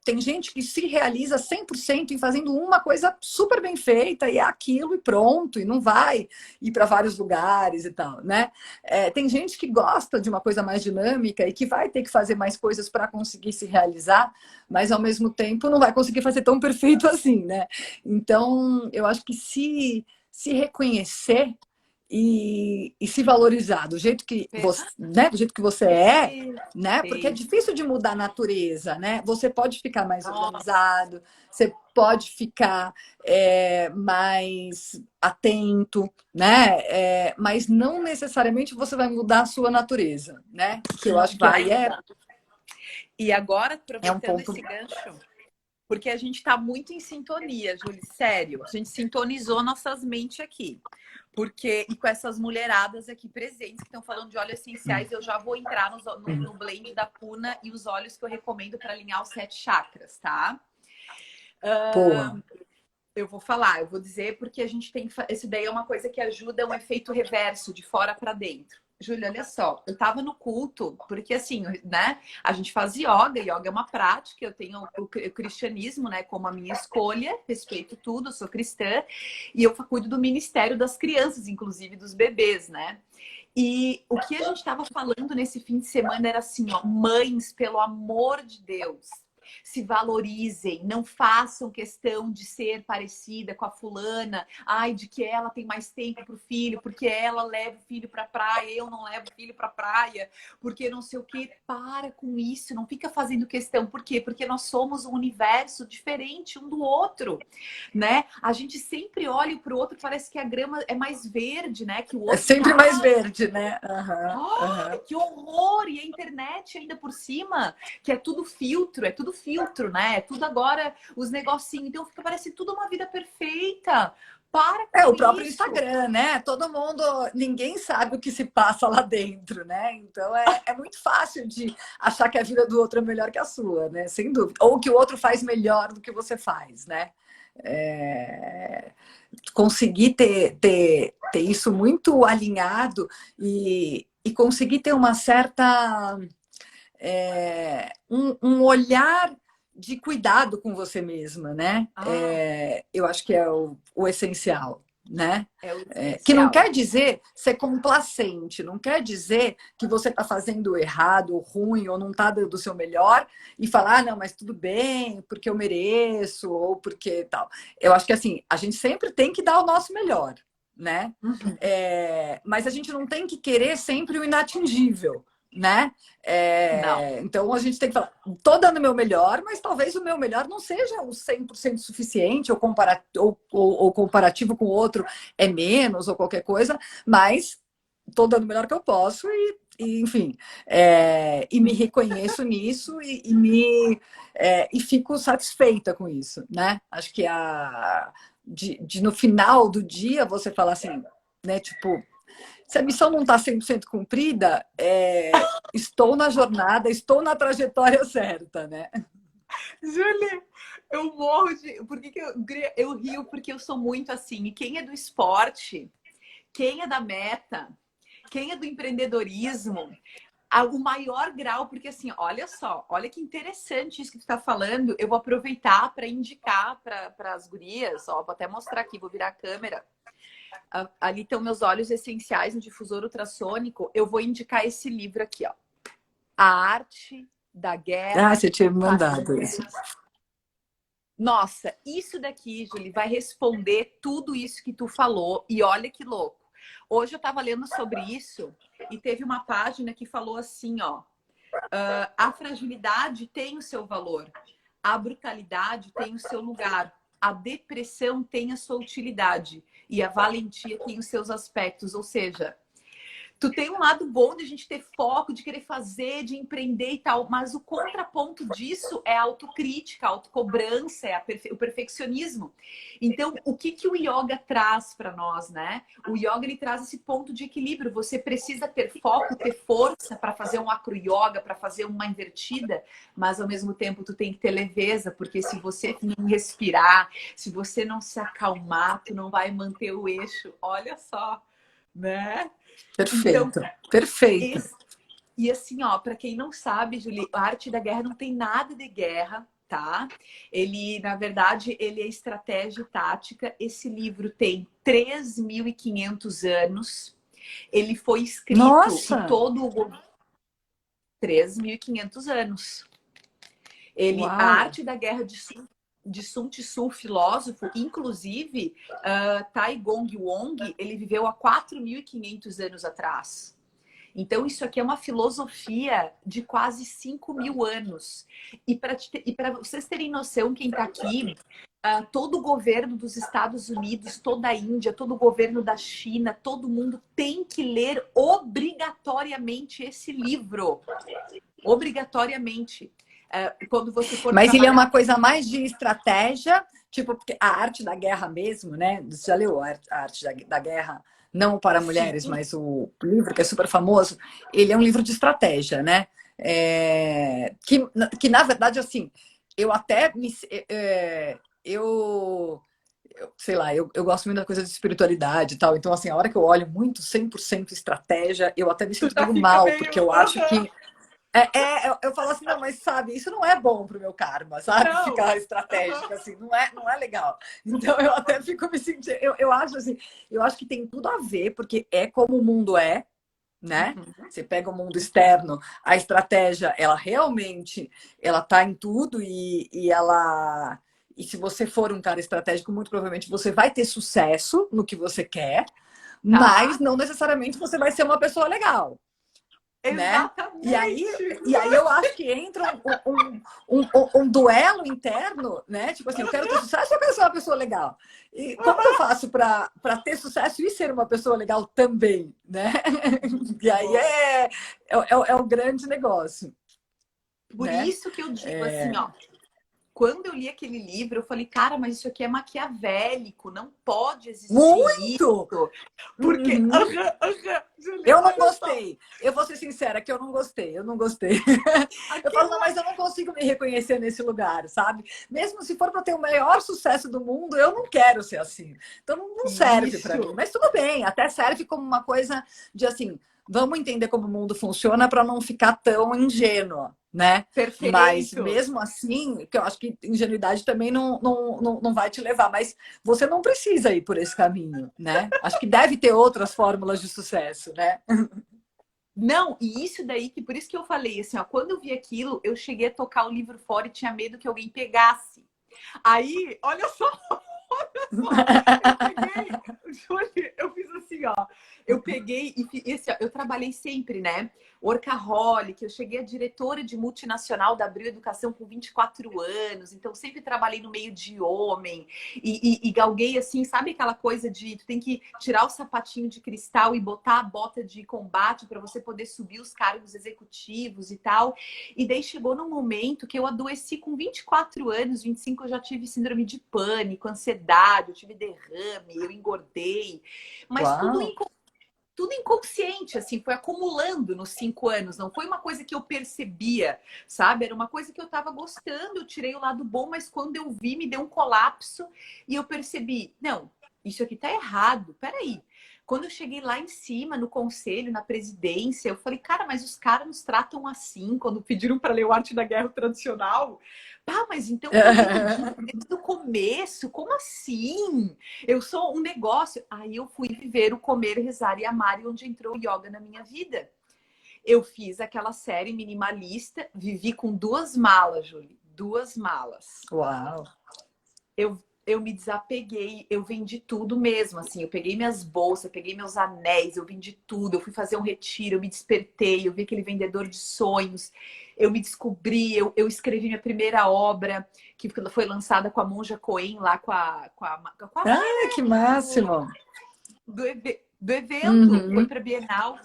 tem gente que se realiza 100% em fazendo uma coisa super bem feita e é aquilo e pronto, e não vai ir para vários lugares e tal, né? Tem gente que gosta de uma coisa mais dinâmica e que vai ter que fazer mais coisas para conseguir se realizar, mas ao mesmo tempo não vai conseguir fazer tão perfeito assim, né? Então, eu acho que se reconhecer e se valorizar do jeito que você, né, do jeito que você é, né? Porque é Perfeito. difícil de mudar a natureza, né? Você pode ficar mais Nossa. organizado, você pode ficar mais atento, né? Mas não necessariamente você vai mudar a sua natureza, né? Que eu Não acho que vai aí mudar. E agora, é um aproveitando ponto. esse gancho, porque a gente está muito em sintonia, Júlia, sério. A gente sintonizou nossas mentes aqui. Porque, e com essas mulheradas aqui presentes que estão falando de óleos essenciais, eu já vou entrar no blend da Puna e os óleos que eu recomendo para alinhar os 7 chakras, tá? Boa. Eu vou falar, eu vou dizer porque a gente tem. Esse daí é uma coisa que ajuda um efeito reverso, de fora para dentro. Júlia, olha só, eu tava no culto, porque assim, né? A gente faz yoga é uma prática, eu tenho o cristianismo, né, como a minha escolha, respeito tudo, eu sou cristã, e eu cuido do ministério das crianças, inclusive dos bebês, né? E o que a gente estava falando nesse fim de semana era assim, ó, mães, pelo amor de Deus, se valorizem, não façam questão de ser parecida com a fulana, ai, de que ela tem mais tempo para o filho, porque ela leva o filho para a praia, eu não levo o filho para a praia, porque não sei o que. Para com isso, não fica fazendo questão. Por quê? Porque nós somos um universo diferente um do outro, né? A gente sempre olha para o outro, parece que a grama é mais verde, né? Que o É outro sempre mais tá. verde, né? Aham, Ai, aham. que horror! E a internet ainda por cima, que é tudo filtro, né? É tudo agora os negocinhos. Então fica parece tudo uma vida perfeita. Para O com próprio isso. Instagram, né? Todo mundo, ninguém sabe o que se passa lá dentro, né? Então é muito fácil de achar que a vida do outro é melhor que a sua, né? Sem dúvida. Ou que o outro faz melhor do que você faz, né? É, conseguir ter isso muito alinhado e conseguir ter uma certa um olhar de cuidado com você mesma, né? Ah, Eu acho que é o essencial, né? é o Que não essencial. quer dizer ser complacente, não quer dizer que você está fazendo errado, ou ruim, ou não está dando o seu melhor e falar, ah, não, mas tudo bem, porque eu mereço, ou porque tal. Eu acho que assim, a gente sempre tem que dar o nosso melhor, né? Uhum. Mas a gente não tem que querer sempre o inatingível, né? Não. Então a gente tem que falar, estou dando o meu melhor, mas talvez o meu melhor não seja o 100% suficiente, ou comparativo com o outro é menos, ou qualquer coisa, mas estou dando o melhor que eu posso enfim, e me reconheço nisso e fico satisfeita com isso, né? Acho que de no final do dia você falar assim, né? Tipo, se a missão não está 100% cumprida, estou na jornada, estou na trajetória certa, né? Júlia, eu morro de. Por que eu rio? Porque eu sou muito assim. E quem é do esporte, quem é da meta, quem é do empreendedorismo, o maior grau, porque assim, olha só, olha que interessante isso que tu está falando. Eu vou aproveitar para indicar para as gurias, ó, vou até mostrar aqui, vou virar a câmera. Ali estão meus óleos essenciais no difusor ultrassônico. Eu vou indicar esse livro aqui, ó. A Arte da Ah, Guerra você tinha me para as mandado isso. Mulheres. Nossa, isso daqui, Julie, vai responder tudo isso que tu falou. E olha que louco. Hoje eu estava lendo sobre isso e teve uma página que falou assim, ó. A fragilidade tem o seu valor. A brutalidade tem o seu lugar. A depressão tem a sua utilidade. E a valentia tem os seus aspectos. Ou seja, tu tem um lado bom de a gente ter foco, de querer fazer, de empreender e tal, mas o contraponto disso é a autocrítica, a autocobrança, o perfeccionismo. Então, o que que o yoga traz para nós, né? O yoga ele traz esse ponto de equilíbrio. Você precisa ter foco, ter força para fazer um acro yoga, para fazer uma invertida, mas ao mesmo tempo tu tem que ter leveza, porque se você não respirar, se você não se acalmar, tu não vai manter o eixo. Olha só, né? Então, Perfeito, perfeito. esse, e assim, ó, para quem não sabe, Julie, a Arte da Guerra não tem nada de guerra, tá? Ele, na verdade, ele é estratégia e tática. Esse livro tem 3.500 anos. Ele foi escrito e Nossa! todo o 3.500 anos. A Uau! Arte da Guerra de Sun Tzu, filósofo, inclusive, Tai Gong Wong, ele viveu há 4.500 anos atrás. Então, isso aqui é uma filosofia de quase 5.000 anos. E para vocês terem noção, quem está aqui, todo o governo dos Estados Unidos, toda a Índia, todo o governo da China, todo mundo tem que ler obrigatoriamente esse livro. Obrigatoriamente. Quando você for Mas ele é uma trabalhar. coisa mais de estratégia, tipo, porque a arte da guerra mesmo, né? Você já leu a arte da guerra? Não para Sim, mulheres, mas o livro, que é super famoso, ele é um livro de estratégia, né? Que na verdade, assim, eu até me. Sei lá, eu gosto muito da coisa de espiritualidade e tal. Então, assim, a hora que eu olho muito 100% estratégia, eu até me tu sinto já meio fica mal, meio. porque eu acho que eu falo assim, não, mas sabe, isso não é bom pro meu karma, sabe? Não. Ficar estratégica, assim, não é legal. Então eu até fico me sentindo, eu acho assim, eu acho que tem tudo a ver, porque é como o mundo é, né? Uhum. Você pega o mundo externo, a estratégia, ela realmente, ela tá em tudo e se você for um cara estratégico, muito provavelmente você vai ter sucesso no que você quer, mas Tá? não necessariamente você vai ser uma pessoa legal, né? E aí, Exatamente. e aí eu acho que entra um duelo interno, né? Tipo assim, eu quero ter sucesso ou eu quero ser uma pessoa legal? E como que eu faço para ter sucesso e ser uma pessoa legal também, né? E aí Boa. é o grande negócio, Por né? isso que eu digo assim, ó. Quando eu li aquele livro, eu falei, cara, mas isso aqui é maquiavélico, não pode existir Muito! isso. Porque, Uhum. Julia, Eu não olha só. gostei. Eu vou ser sincera que eu não gostei. Eu não gostei. Eu falo, não, Aquela. mas eu não consigo me reconhecer nesse lugar, sabe? Mesmo se for para ter o maior sucesso do mundo, eu não quero ser assim. Então não serve para mim. Isso. Mas tudo bem, até serve como uma coisa de assim, vamos entender como o mundo funciona para não ficar tão ingênua, né? Mas Perfeito. mesmo assim, que eu acho que ingenuidade também não vai te levar, mas você não precisa ir por esse caminho, né? Acho que deve ter outras fórmulas de sucesso, né? Não, e isso daí, que por isso que eu falei, assim, ó, quando eu vi aquilo, eu cheguei a tocar o livro fora e tinha medo que alguém pegasse. Aí, olha só, só, eu peguei, Júlia, eu fiz assim, ó. Eu peguei e assim, ó, eu trabalhei sempre, né? Workaholic, eu cheguei a diretora de multinacional da Abril Educação com 24 anos, então sempre trabalhei no meio de homem e galguei assim, sabe aquela coisa de tu tem que tirar o sapatinho de cristal e botar a bota de combate para você poder subir os cargos executivos e tal. E daí chegou num momento que eu adoeci com 24 anos, 25 eu já tive síndrome de pânico, ansiedade, eu tive derrame, eu engordei, mas Uau! tudo inconsciente, assim, foi acumulando nos 5 anos, não foi uma coisa que eu percebia, sabe? Era uma coisa que eu estava gostando, eu tirei o lado bom, mas quando eu vi, me deu um colapso e eu percebi, não, isso aqui tá errado, peraí. Quando eu cheguei lá em cima, no conselho, na presidência, eu falei, cara, mas os caras nos tratam assim, quando pediram para ler o Arte da Guerra Tradicional. Pá, mas então eu tô dividindo desde o começo, como assim? Eu sou um negócio. Aí eu fui viver o Comer, Rezar e Amar, e onde entrou o yoga na minha vida. Eu fiz aquela série minimalista, vivi com 2 malas, Julie, 2 malas. Uau! Eu me desapeguei, eu vendi tudo mesmo, assim, eu peguei minhas bolsas, eu peguei meus anéis, eu vendi tudo, eu fui fazer um retiro, eu me despertei, eu vi aquele vendedor de sonhos, eu me descobri, eu escrevi minha primeira obra, que foi lançada com a Monja Coen, lá com a Mari, Ah, que do, máximo! do evento, foi Uhum. para Bienal.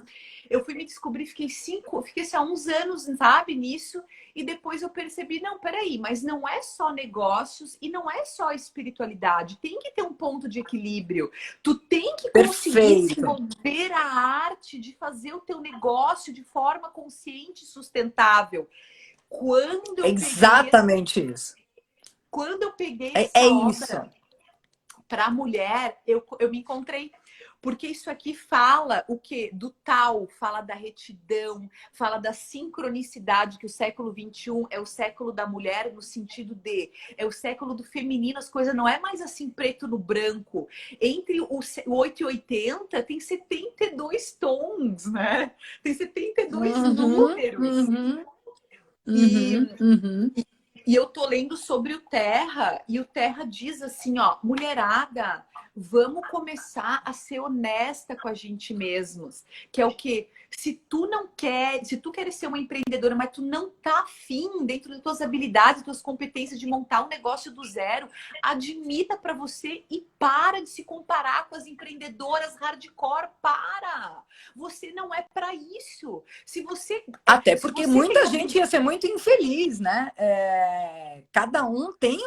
Eu fui me descobrir, fiquei assim, há uns anos, sabe, nisso, e depois eu percebi, não, peraí, mas não é só negócios e não é só espiritualidade, tem que ter um ponto de equilíbrio. Tu tem que conseguir Perfeito! desenvolver a arte de fazer o teu negócio de forma consciente e sustentável. Quando É eu peguei, exatamente isso. quando eu peguei É essa isso. obra para a mulher, eu me encontrei. Porque isso aqui fala o quê? Do tal, fala da retidão, fala da sincronicidade, que o século XXI é o século da mulher no sentido de, é o século do feminino, as coisas não é mais assim preto no branco. Entre o 8 e 80 tem 72 tons, né? Tem 72 Uhum, números. uhum, uhum, E uhum. e eu tô lendo sobre o Terra, e o Terra diz assim, ó, mulherada, vamos começar a ser honesta com a gente mesmos. Que é o quê? Se tu não quer, se tu queres ser uma empreendedora, mas tu não tá afim dentro das tuas habilidades, das tuas competências de montar um negócio do zero, admita para você e para de se comparar com as empreendedoras hardcore, para! Você não é para isso. Até Se porque você muita realmente gente ia ser muito infeliz, né? Cada um tem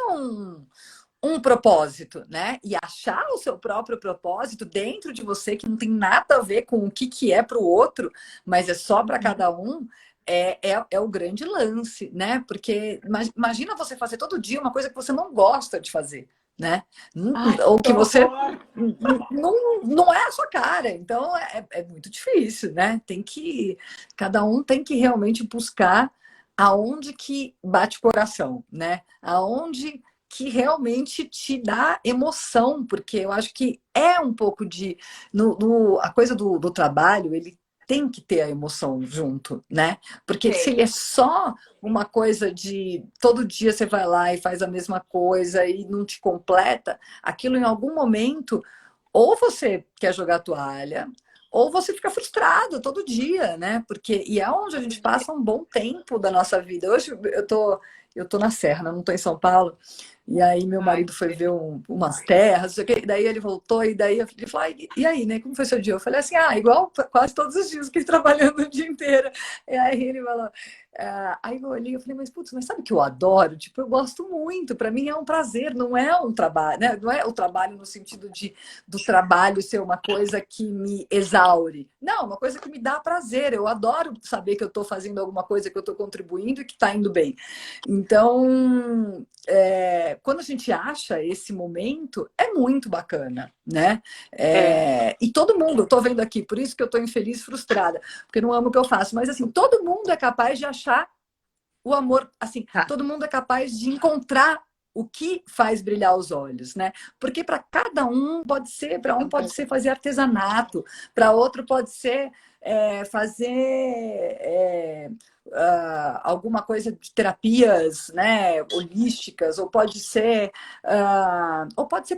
um propósito, né? E achar o seu próprio propósito dentro de você, que não tem nada a ver com o que é para o outro, mas é só para cada um, é o grande lance, né? Porque imagina você fazer todo dia uma coisa que você não gosta de fazer, né? Ai, Ou que que você horror! não é a sua cara. Então é muito difícil, né? Cada um tem que realmente buscar aonde que bate o coração, né? Aonde que realmente te dá emoção, porque eu acho que é um pouco de. A coisa do trabalho, ele tem que ter a emoção junto, né? Porque se ele Tem. é só uma coisa de todo dia você vai lá e faz a mesma coisa e não te completa, aquilo em algum momento, ou você quer jogar a toalha, ou você fica frustrado todo dia, né? Porque e é onde a gente passa um bom tempo da nossa vida. Hoje eu tô na Serra, né? Não tô em São Paulo. E aí meu Ai, marido foi ver umas terras, não sei o quê, daí ele voltou, e daí ele falou, e aí, né? Como foi seu dia? Eu falei assim, igual quase todos os dias, que trabalhando o dia inteiro. E aí ele falou, aí eu olhei, eu falei, mas putz, mas sabe o que eu adoro? Tipo, eu gosto muito, para mim é um prazer, não é um trabalho, né? Não é o trabalho no sentido do trabalho ser uma coisa que me exaure. Não, uma coisa que me dá prazer. Eu adoro saber que eu estou fazendo alguma coisa, que eu estou contribuindo e que está indo bem. Então, quando a gente acha esse momento, é muito bacana, né? é. E todo mundo, estou vendo aqui, por isso que eu estou infeliz, frustrada, porque não amo o que eu faço, mas assim, todo mundo é capaz de achar o amor, assim, Tá. todo mundo é capaz de encontrar o que faz brilhar os olhos, né? Porque para cada um pode ser, para um pode ser fazer artesanato, para outro pode ser fazer alguma coisa de terapias, né, holísticas, ou pode ser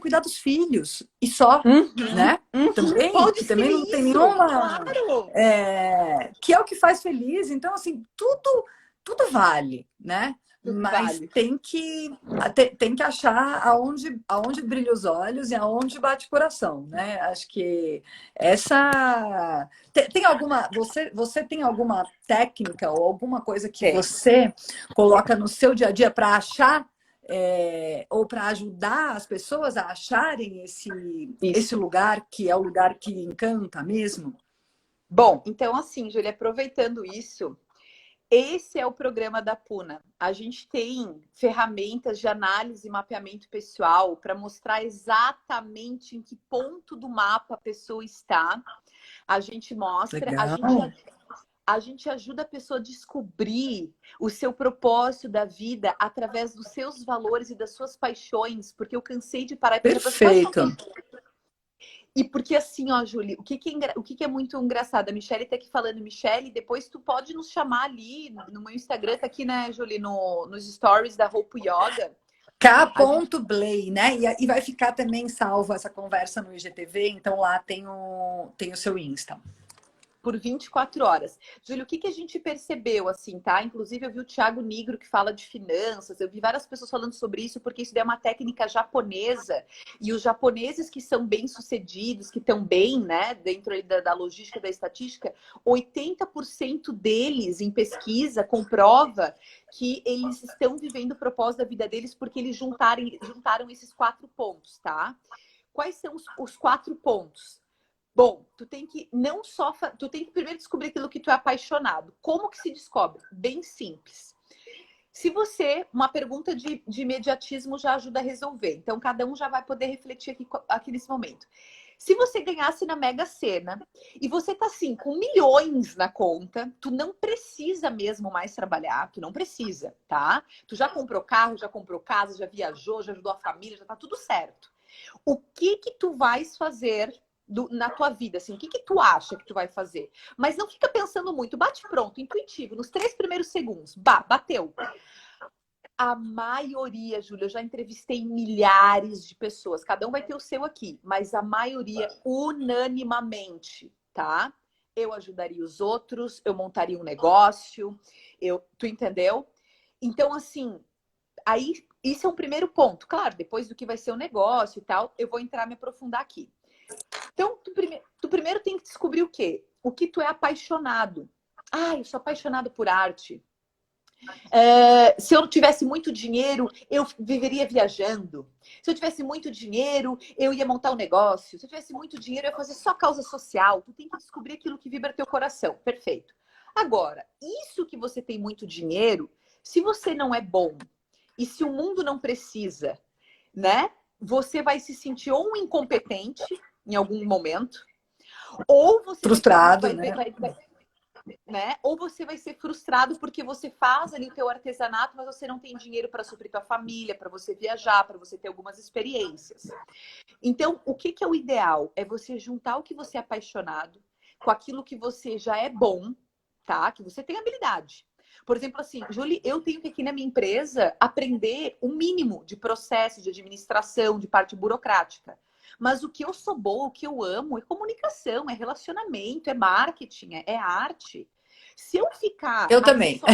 cuidar dos filhos e só, né? Também, Pode que ser também não tem isso, nenhuma, claro. que é o que faz feliz. Então, assim, tudo vale, né? Tudo Mas vale. tem que achar aonde brilha os olhos e aonde bate o coração, né? Acho que essa tem alguma você tem alguma técnica ou alguma coisa que Tem. você coloca no seu dia a dia para achar ou para ajudar as pessoas a acharem esse Isso. lugar que é o lugar que encanta mesmo? Bom, então assim, Júlia, aproveitando isso, esse é o programa da Puna. A gente tem ferramentas de análise e mapeamento pessoal para mostrar exatamente em que ponto do mapa a pessoa está. A gente mostra, Legal. a gente ajuda a pessoa a descobrir o seu propósito da vida através dos seus valores e das suas paixões, porque eu cansei de parar e perguntar, quais são Perfeito. e porque assim, ó, Julie, o que é muito engraçado? A Michelle tá aqui falando, Michelle, depois tu pode nos chamar ali no meu Instagram, tá aqui, né, Julie, nos stories da Hope Yoga. A gente K.Blay, né? E vai ficar também salvo essa conversa no IGTV, então lá tem o seu Insta. por 24 horas. Júlio, o que a gente percebeu, assim, tá? Inclusive, eu vi o Thiago Nigro que fala de finanças, eu vi várias pessoas falando sobre isso, porque isso é uma técnica japonesa, e os japoneses que são bem-sucedidos, que estão bem, né, dentro aí da logística, da estatística, 80% deles, em pesquisa, comprova que eles estão vivendo o propósito da vida deles porque eles juntaram esses 4 pontos, tá? Quais são os 4 pontos? Bom, tu tem que não só tu tem que primeiro descobrir aquilo que tu é apaixonado. Como que se descobre? Bem simples. Se você, uma pergunta de imediatismo já ajuda a resolver. Então, cada um já vai poder refletir aqui nesse momento. Se você ganhasse na Mega Sena e você tá assim, com milhões na conta, tu não precisa mesmo mais trabalhar, tu não precisa, tá? Tu já comprou carro, já comprou casa, já viajou, já ajudou a família, já tá tudo certo. O que tu vais fazer na tua vida, assim, o que tu acha que tu vai fazer? Mas não fica pensando muito, bate pronto, intuitivo, nos 3 primeiros segundos, bateu. A maioria, Júlia, eu já entrevistei milhares de pessoas, cada um vai ter o seu aqui, mas a maioria, unanimamente, tá? Eu ajudaria os outros, eu montaria um negócio, tu entendeu? Então, assim, aí, isso é um primeiro ponto. Claro, depois do que vai ser o negócio e tal, eu vou me aprofundar aqui. Então, tu primeiro tem que descobrir o quê? O que tu é apaixonado. Ah, eu sou apaixonado por arte. Se eu tivesse muito dinheiro, eu viveria viajando. Se eu tivesse muito dinheiro, eu ia montar um negócio. Se eu tivesse muito dinheiro, eu ia fazer só causa social. Tu tem que descobrir aquilo que vibra teu coração. Perfeito. Agora, isso que você tem muito dinheiro, se você não é bom e se o mundo não precisa, né? Você vai se sentir ou um incompetente em algum momento, ou você Frustrado, né? né? Ou você vai ser frustrado porque você faz ali o teu artesanato, mas você não tem dinheiro para suprir tua família, para você viajar, para você ter algumas experiências. Então, o que é o ideal? É você juntar o que você é apaixonado com aquilo que você já é bom, tá? Que você tem habilidade. Por exemplo, assim, Julie, eu tenho que aqui na minha empresa aprender o mínimo de processo, de administração, de parte burocrática. Mas o que eu sou boa, o que eu amo é comunicação, é relacionamento, é marketing, é arte. Se eu ficar Eu aqui também. só.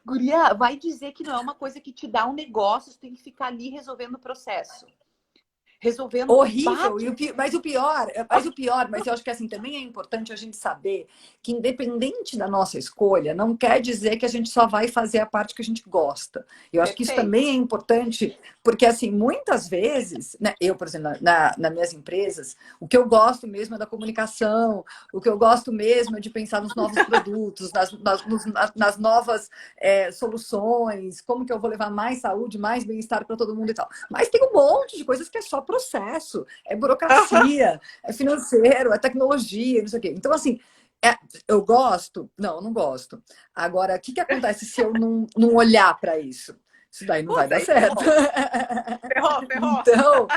Guria, vai dizer que não é uma coisa que te dá um negócio, você tem que ficar ali resolvendo o processo. Resolvendo. Horrível, Bate. mas eu acho que assim também é importante a gente saber que independente da nossa escolha, não quer dizer que a gente só vai fazer a parte que a gente gosta. Eu acho que isso Perfeito. também é importante, porque assim, muitas vezes, né, eu, por exemplo, nas minhas empresas, o que eu gosto mesmo é da comunicação, o que eu gosto mesmo é de pensar nos novos produtos, nas novas soluções, como que eu vou levar mais saúde, mais bem-estar para todo mundo e tal. Mas tem um monte de coisas que é só processo, é burocracia, é financeiro, é tecnologia, não sei o quê. Então, assim, É, eu gosto? Não, eu não gosto. Agora, o que que acontece se eu não olhar para isso? Isso daí não vai Putz, dar aí certo. ferrou. Ferrou, ferrou. Então,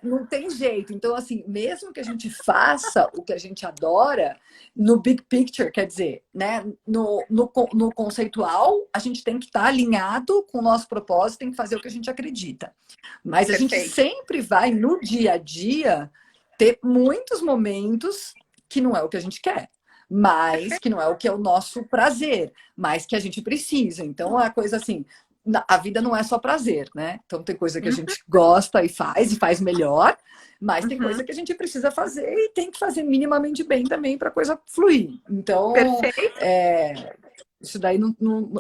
não tem jeito. Então, assim, mesmo que a gente faça o que a gente adora, no big picture, quer dizer, né, no conceitual, a gente tem que estar alinhado com o nosso propósito, tem que fazer o que a gente acredita. Mas a gente Perfeito. sempre vai, no dia a dia, ter muitos momentos que não é o que a gente quer, mas que não é o que é o nosso prazer, mas que a gente precisa. Então, é a coisa assim, a vida não é só prazer, né? Então tem coisa que a gente gosta e faz melhor, mas tem Uhum. coisa que a gente precisa fazer e tem que fazer minimamente bem também para a coisa fluir. Então, Perfeito. isso daí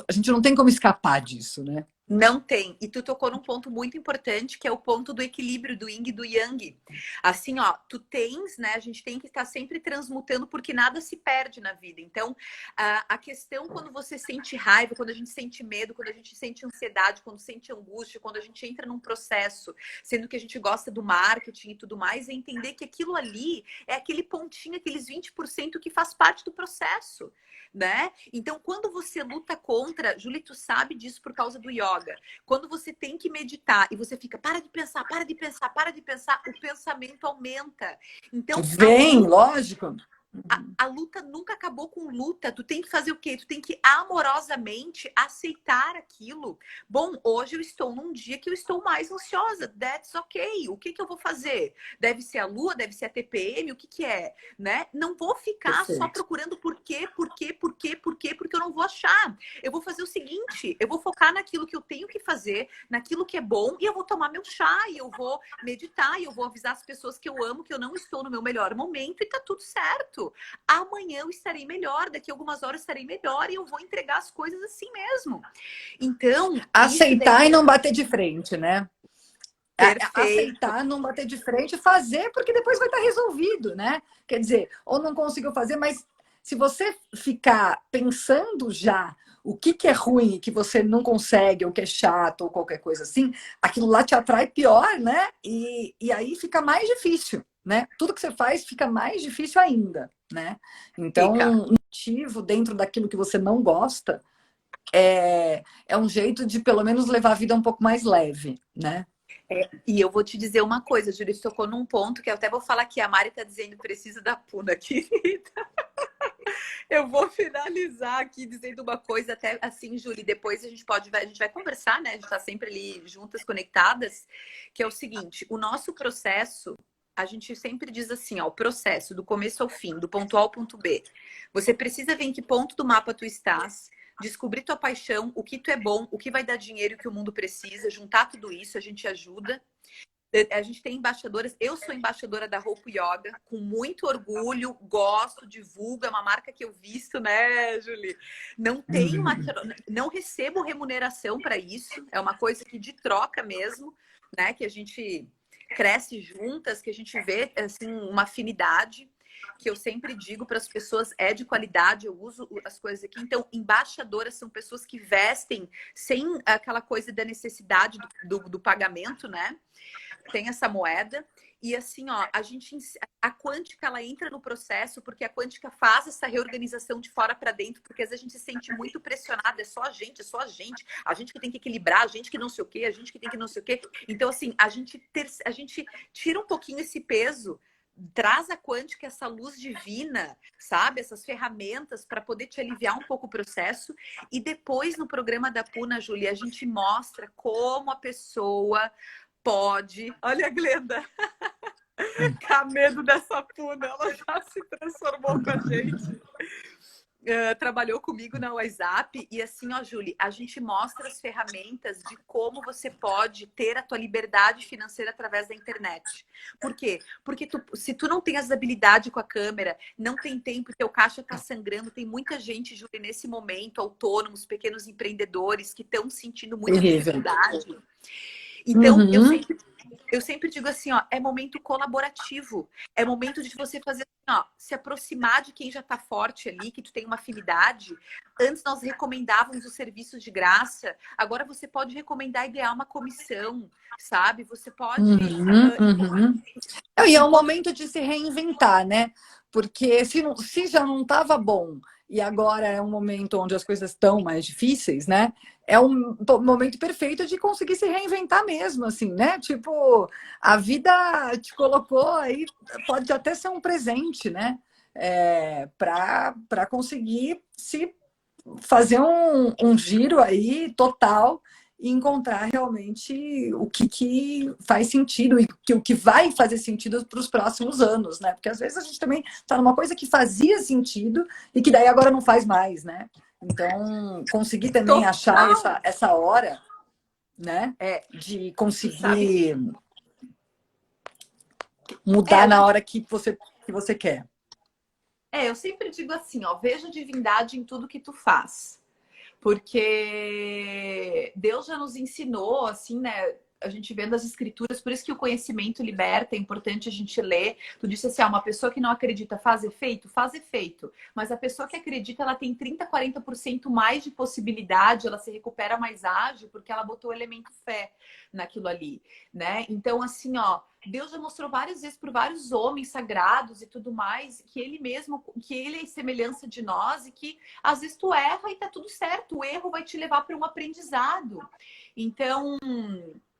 a gente não tem como escapar disso, né? Não tem. E tu tocou num ponto muito importante, que é o ponto do equilíbrio do yin e do yang. Assim, ó, tu tens, né? A gente tem que estar sempre transmutando, porque nada se perde na vida. Então, a questão quando você sente raiva, quando a gente sente medo, quando a gente sente ansiedade, quando sente angústia, quando a gente entra num processo, sendo que a gente gosta do marketing e tudo mais, é entender que aquilo ali é aquele pontinho, aqueles 20% que faz parte do processo, né? Então, quando você luta contra, Júlia, tu sabe disso por causa do yoga. Quando você tem que meditar e você fica, para de pensar, para de pensar, para de pensar, o pensamento aumenta. Então, Vem, lógico. a luta nunca acabou com luta. Tu tem que fazer o quê? Tu tem que amorosamente aceitar aquilo. Bom, hoje eu estou num dia que eu estou mais ansiosa. That's okay. O que que eu vou fazer? Deve ser a lua, deve ser a TPM, o que que é, né? Não vou ficar só Perfeito. procurando por quê, porque eu não vou achar. Eu vou fazer o seguinte, eu vou focar naquilo que eu tenho que fazer, naquilo que é bom, e eu vou tomar meu chá, e eu vou meditar, e eu vou avisar as pessoas que eu amo que eu não estou no meu melhor momento, e tá tudo certo. Amanhã eu estarei melhor, daqui a algumas horas estarei melhor e eu vou entregar as coisas assim mesmo. Então, isso daí Aceitar e não bater de frente, né? perfeito. Aceitar, não bater de frente, fazer, porque depois vai estar resolvido, né? Quer dizer, ou não conseguiu fazer, mas se você ficar pensando já o que, que é ruim, que você não consegue, ou que é chato, ou qualquer coisa assim, aquilo lá te atrai pior, né? E aí fica mais difícil, né? Tudo que você faz fica mais difícil ainda, né? Então, Fica. um motivo dentro daquilo que você não gosta é um jeito de pelo menos levar a vida um pouco mais leve, né? E eu vou te dizer uma coisa, Júlia, tocou num ponto que eu até vou falar que a Mari tá dizendo precisa da Puna, querida. Eu vou finalizar aqui dizendo uma coisa, até assim, Júlia, depois a gente vai conversar, né? A gente tá sempre ali juntas, conectadas, que é o seguinte, o nosso processo, a gente sempre diz assim, ó, o processo do começo ao fim, do ponto A ao ponto B. Você precisa ver em que ponto do mapa tu estás, descobrir tua paixão, o que tu é bom, o que vai dar dinheiro, o que o mundo precisa, juntar tudo isso, a gente ajuda. A gente tem embaixadoras, eu sou embaixadora da Roupa Yoga, com muito orgulho, gosto, divulgo, é uma marca que eu visto, né, Julie? Não tenho uma, não recebo remuneração para isso, é uma coisa que de troca mesmo, né, que a gente cresce juntas, que a gente vê assim uma afinidade, que eu sempre digo para as pessoas é de qualidade, eu uso as coisas aqui. Então, embaixadoras são pessoas que vestem sem aquela coisa da necessidade do pagamento, né? Tem essa moeda. E assim, ó, a quântica ela entra no processo porque a quântica faz essa reorganização de fora para dentro, porque às vezes a gente se sente muito pressionado, é só a gente, a gente que tem que equilibrar, a gente que não sei o quê, a gente que tem que não sei o quê. Então, assim, a gente tira um pouquinho esse peso, traz a quântica essa luz divina, sabe? Essas ferramentas para poder te aliviar um pouco o processo. E depois, no programa da Puna, Júlia, a gente mostra como a pessoa pode. Olha a Glenda, com medo dessa Puna, ela já se transformou com a gente. Trabalhou comigo na WhatsApp e assim, ó, Julie, a gente mostra as ferramentas de como você pode ter a tua liberdade financeira através da internet. Por quê? Porque se tu não tem as habilidades com a câmera, não tem tempo, teu caixa tá sangrando, tem muita gente, Julie, nesse momento, autônomos, pequenos empreendedores que estão sentindo muita Terrível. dificuldade. Então, Uhum. eu sempre digo assim, ó, é momento colaborativo. É momento de você fazer assim, ó, se aproximar de quem já está forte ali, que tu tem uma afinidade. Antes nós recomendávamos os serviços de graça. Agora você pode recomendar e ganhar uma comissão, sabe? Você pode Uhum, uhum. E é um enquanto momento de se reinventar, né? Porque se já não estava bom e agora é um momento onde as coisas estão mais difíceis, né? É um momento perfeito de conseguir se reinventar mesmo, assim, né? Tipo, a vida te colocou aí, pode até ser um presente, né? Para conseguir se fazer um giro aí total e encontrar realmente que faz sentido e o que vai fazer sentido para os próximos anos, né? Porque às vezes a gente também está numa coisa que fazia sentido e que daí agora não faz mais, né? Então, conseguir também achar total. essa hora, né? É, De tu sabe conseguir É, mudar a na gente, hora que você quer. eu sempre digo assim, ó, veja divindade em tudo que tu faz. Porque Deus já nos ensinou, assim, né? A gente vendo as escrituras, por isso que o conhecimento liberta, é importante a gente ler. Tu disse assim, uma pessoa que não acredita faz efeito? Faz efeito. Mas a pessoa que acredita, ela tem 30, 40% mais de possibilidade, ela se recupera mais ágil, porque ela botou o elemento fé naquilo ali, né? Então, assim, ó, Deus já mostrou várias vezes por vários homens sagrados e tudo mais, que ele mesmo, que ele é semelhança de nós e que às vezes tu erra e tá tudo certo. O erro vai te levar para um aprendizado. Então,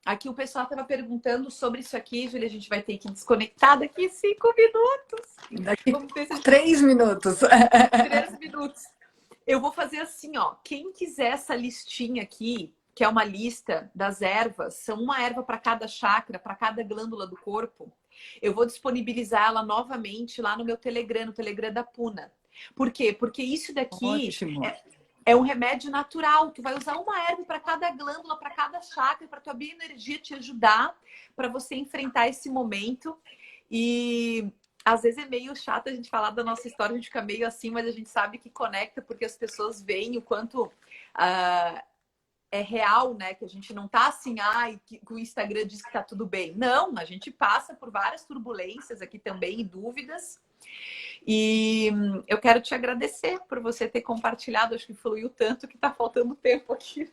aqui o pessoal estava perguntando sobre isso aqui, Júlia. A gente vai ter que desconectar daqui 5 minutos. Daqui Vamos ver se a gente... 3 minutos. 3 minutos. Eu vou fazer assim, ó. Quem quiser essa listinha aqui, que é uma lista das ervas, são uma erva para cada chakra, para cada glândula do corpo. Eu vou disponibilizar ela novamente lá no meu Telegram, no Telegram da Puna. Por quê? Porque isso daqui Ótimo. é um remédio natural. Tu vai usar uma erva para cada glândula, para cada chakra, para tua bioenergia te ajudar para você enfrentar esse momento. E às vezes é meio chato a gente falar da nossa história, a gente fica meio assim, mas a gente sabe que conecta porque as pessoas veem o quanto é real, né? Que a gente não tá assim, que o Instagram diz que tá tudo bem. Não, a gente passa por várias turbulências aqui também e dúvidas. E eu quero te agradecer por você ter compartilhado. Acho que fluiu tanto que tá faltando tempo aqui.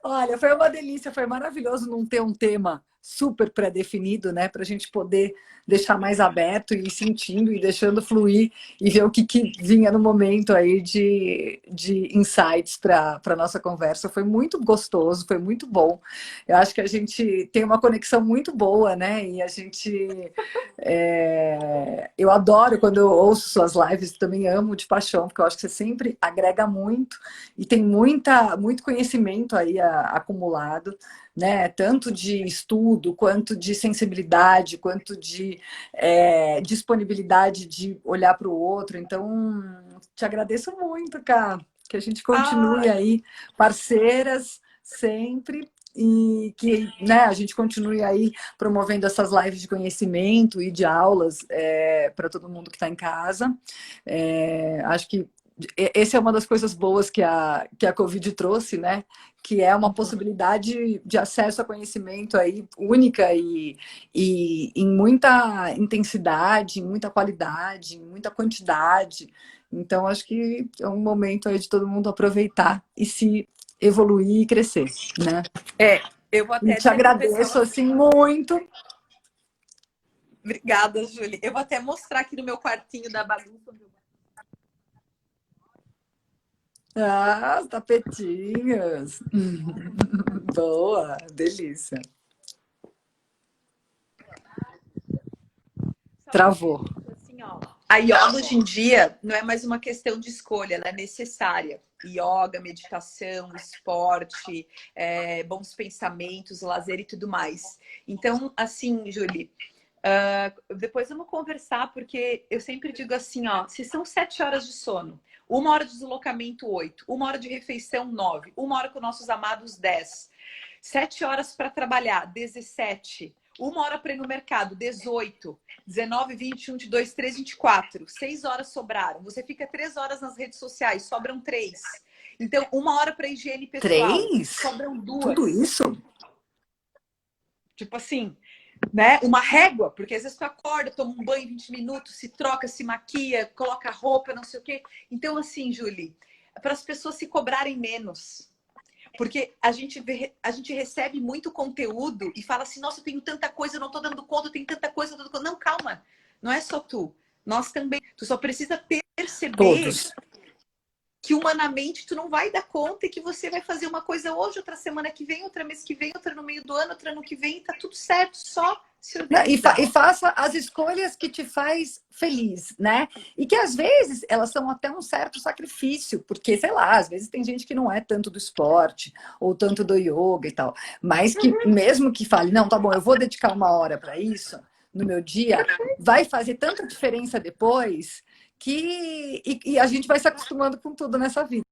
Olha, foi uma delícia, foi maravilhoso não ter um tema super pré-definido, né? Para a gente poder deixar mais aberto e ir sentindo e deixando fluir e ver o que vinha no momento aí de insights para a nossa conversa. Foi muito gostoso, foi muito bom. Eu acho que a gente tem uma conexão muito boa, né? E a gente. Eu adoro quando eu ouço suas lives, também amo de paixão, porque eu acho que você sempre agrega muito e tem muito conhecimento aí acumulado, né? Tanto de estudo, quanto de sensibilidade, quanto de disponibilidade de olhar para o outro. Então, te agradeço muito, cara, que a gente continue Ah, aí parceiras sempre. E que, né, a gente continue aí promovendo essas lives de conhecimento e de aulas para todo mundo que está em casa. Acho que essa é uma das coisas boas que a Covid trouxe, né? Que é uma possibilidade de acesso a conhecimento aí única e em muita intensidade, em muita qualidade, em muita quantidade. Então, acho que é um momento aí de todo mundo aproveitar e se evoluir e crescer, né? eu vou E até te dizer pro pessoal agradeço, assim. assim, muito. Obrigada, Júlia. Eu vou até mostrar aqui no meu quartinho da bagunça. Ah, os tapetinhos. Boa, delícia. Só porque Travou. assim, ó, a yoga hoje em dia não é mais uma questão de escolha, ela é necessária. Yoga, meditação, esporte, bons pensamentos, lazer e tudo mais. Então, assim, Julie, depois vamos conversar, porque eu sempre digo assim, ó, se são 7 horas de sono, 1 hora de deslocamento, 8, 1 hora de refeição, 9, 1 hora com nossos amados, 10, 7 horas para trabalhar, 17, 1 hora para ir no mercado, 18, 19, 20, 21, 22, 23, 24, 6 horas sobraram. Você fica 3 horas nas redes sociais, sobram 3. Então, 1 hora para higiene pessoal, 3? sobram Tudo 2. isso? Tipo assim, né? Uma régua, porque às vezes tu acorda, toma um banho em 20 minutos, se troca, se maquia, coloca roupa, não sei o quê. Então, assim, Julie, para as pessoas se cobrarem menos. Porque a gente recebe muito conteúdo e fala assim, nossa, eu tenho tanta coisa, eu não tô dando conta, eu tenho tanta coisa, eu tô dando conta. Não, calma. Não é só tu. Nós também. Tu só precisa perceber Todos. que humanamente tu não vai dar conta e que você vai fazer uma coisa hoje, outra semana que vem, outra mês que vem, outra no meio do ano, outra ano que vem, tá tudo certo, só se Né? E organizar. faça as escolhas que te faz feliz, né? E que às vezes elas são até um certo sacrifício, porque, sei lá, às vezes tem gente que não é tanto do esporte ou tanto do yoga e tal, mas que mesmo que fale, não, tá bom, eu vou dedicar 1 hora para isso no meu dia, vai fazer tanta diferença depois que e a gente vai se acostumando com tudo nessa vida.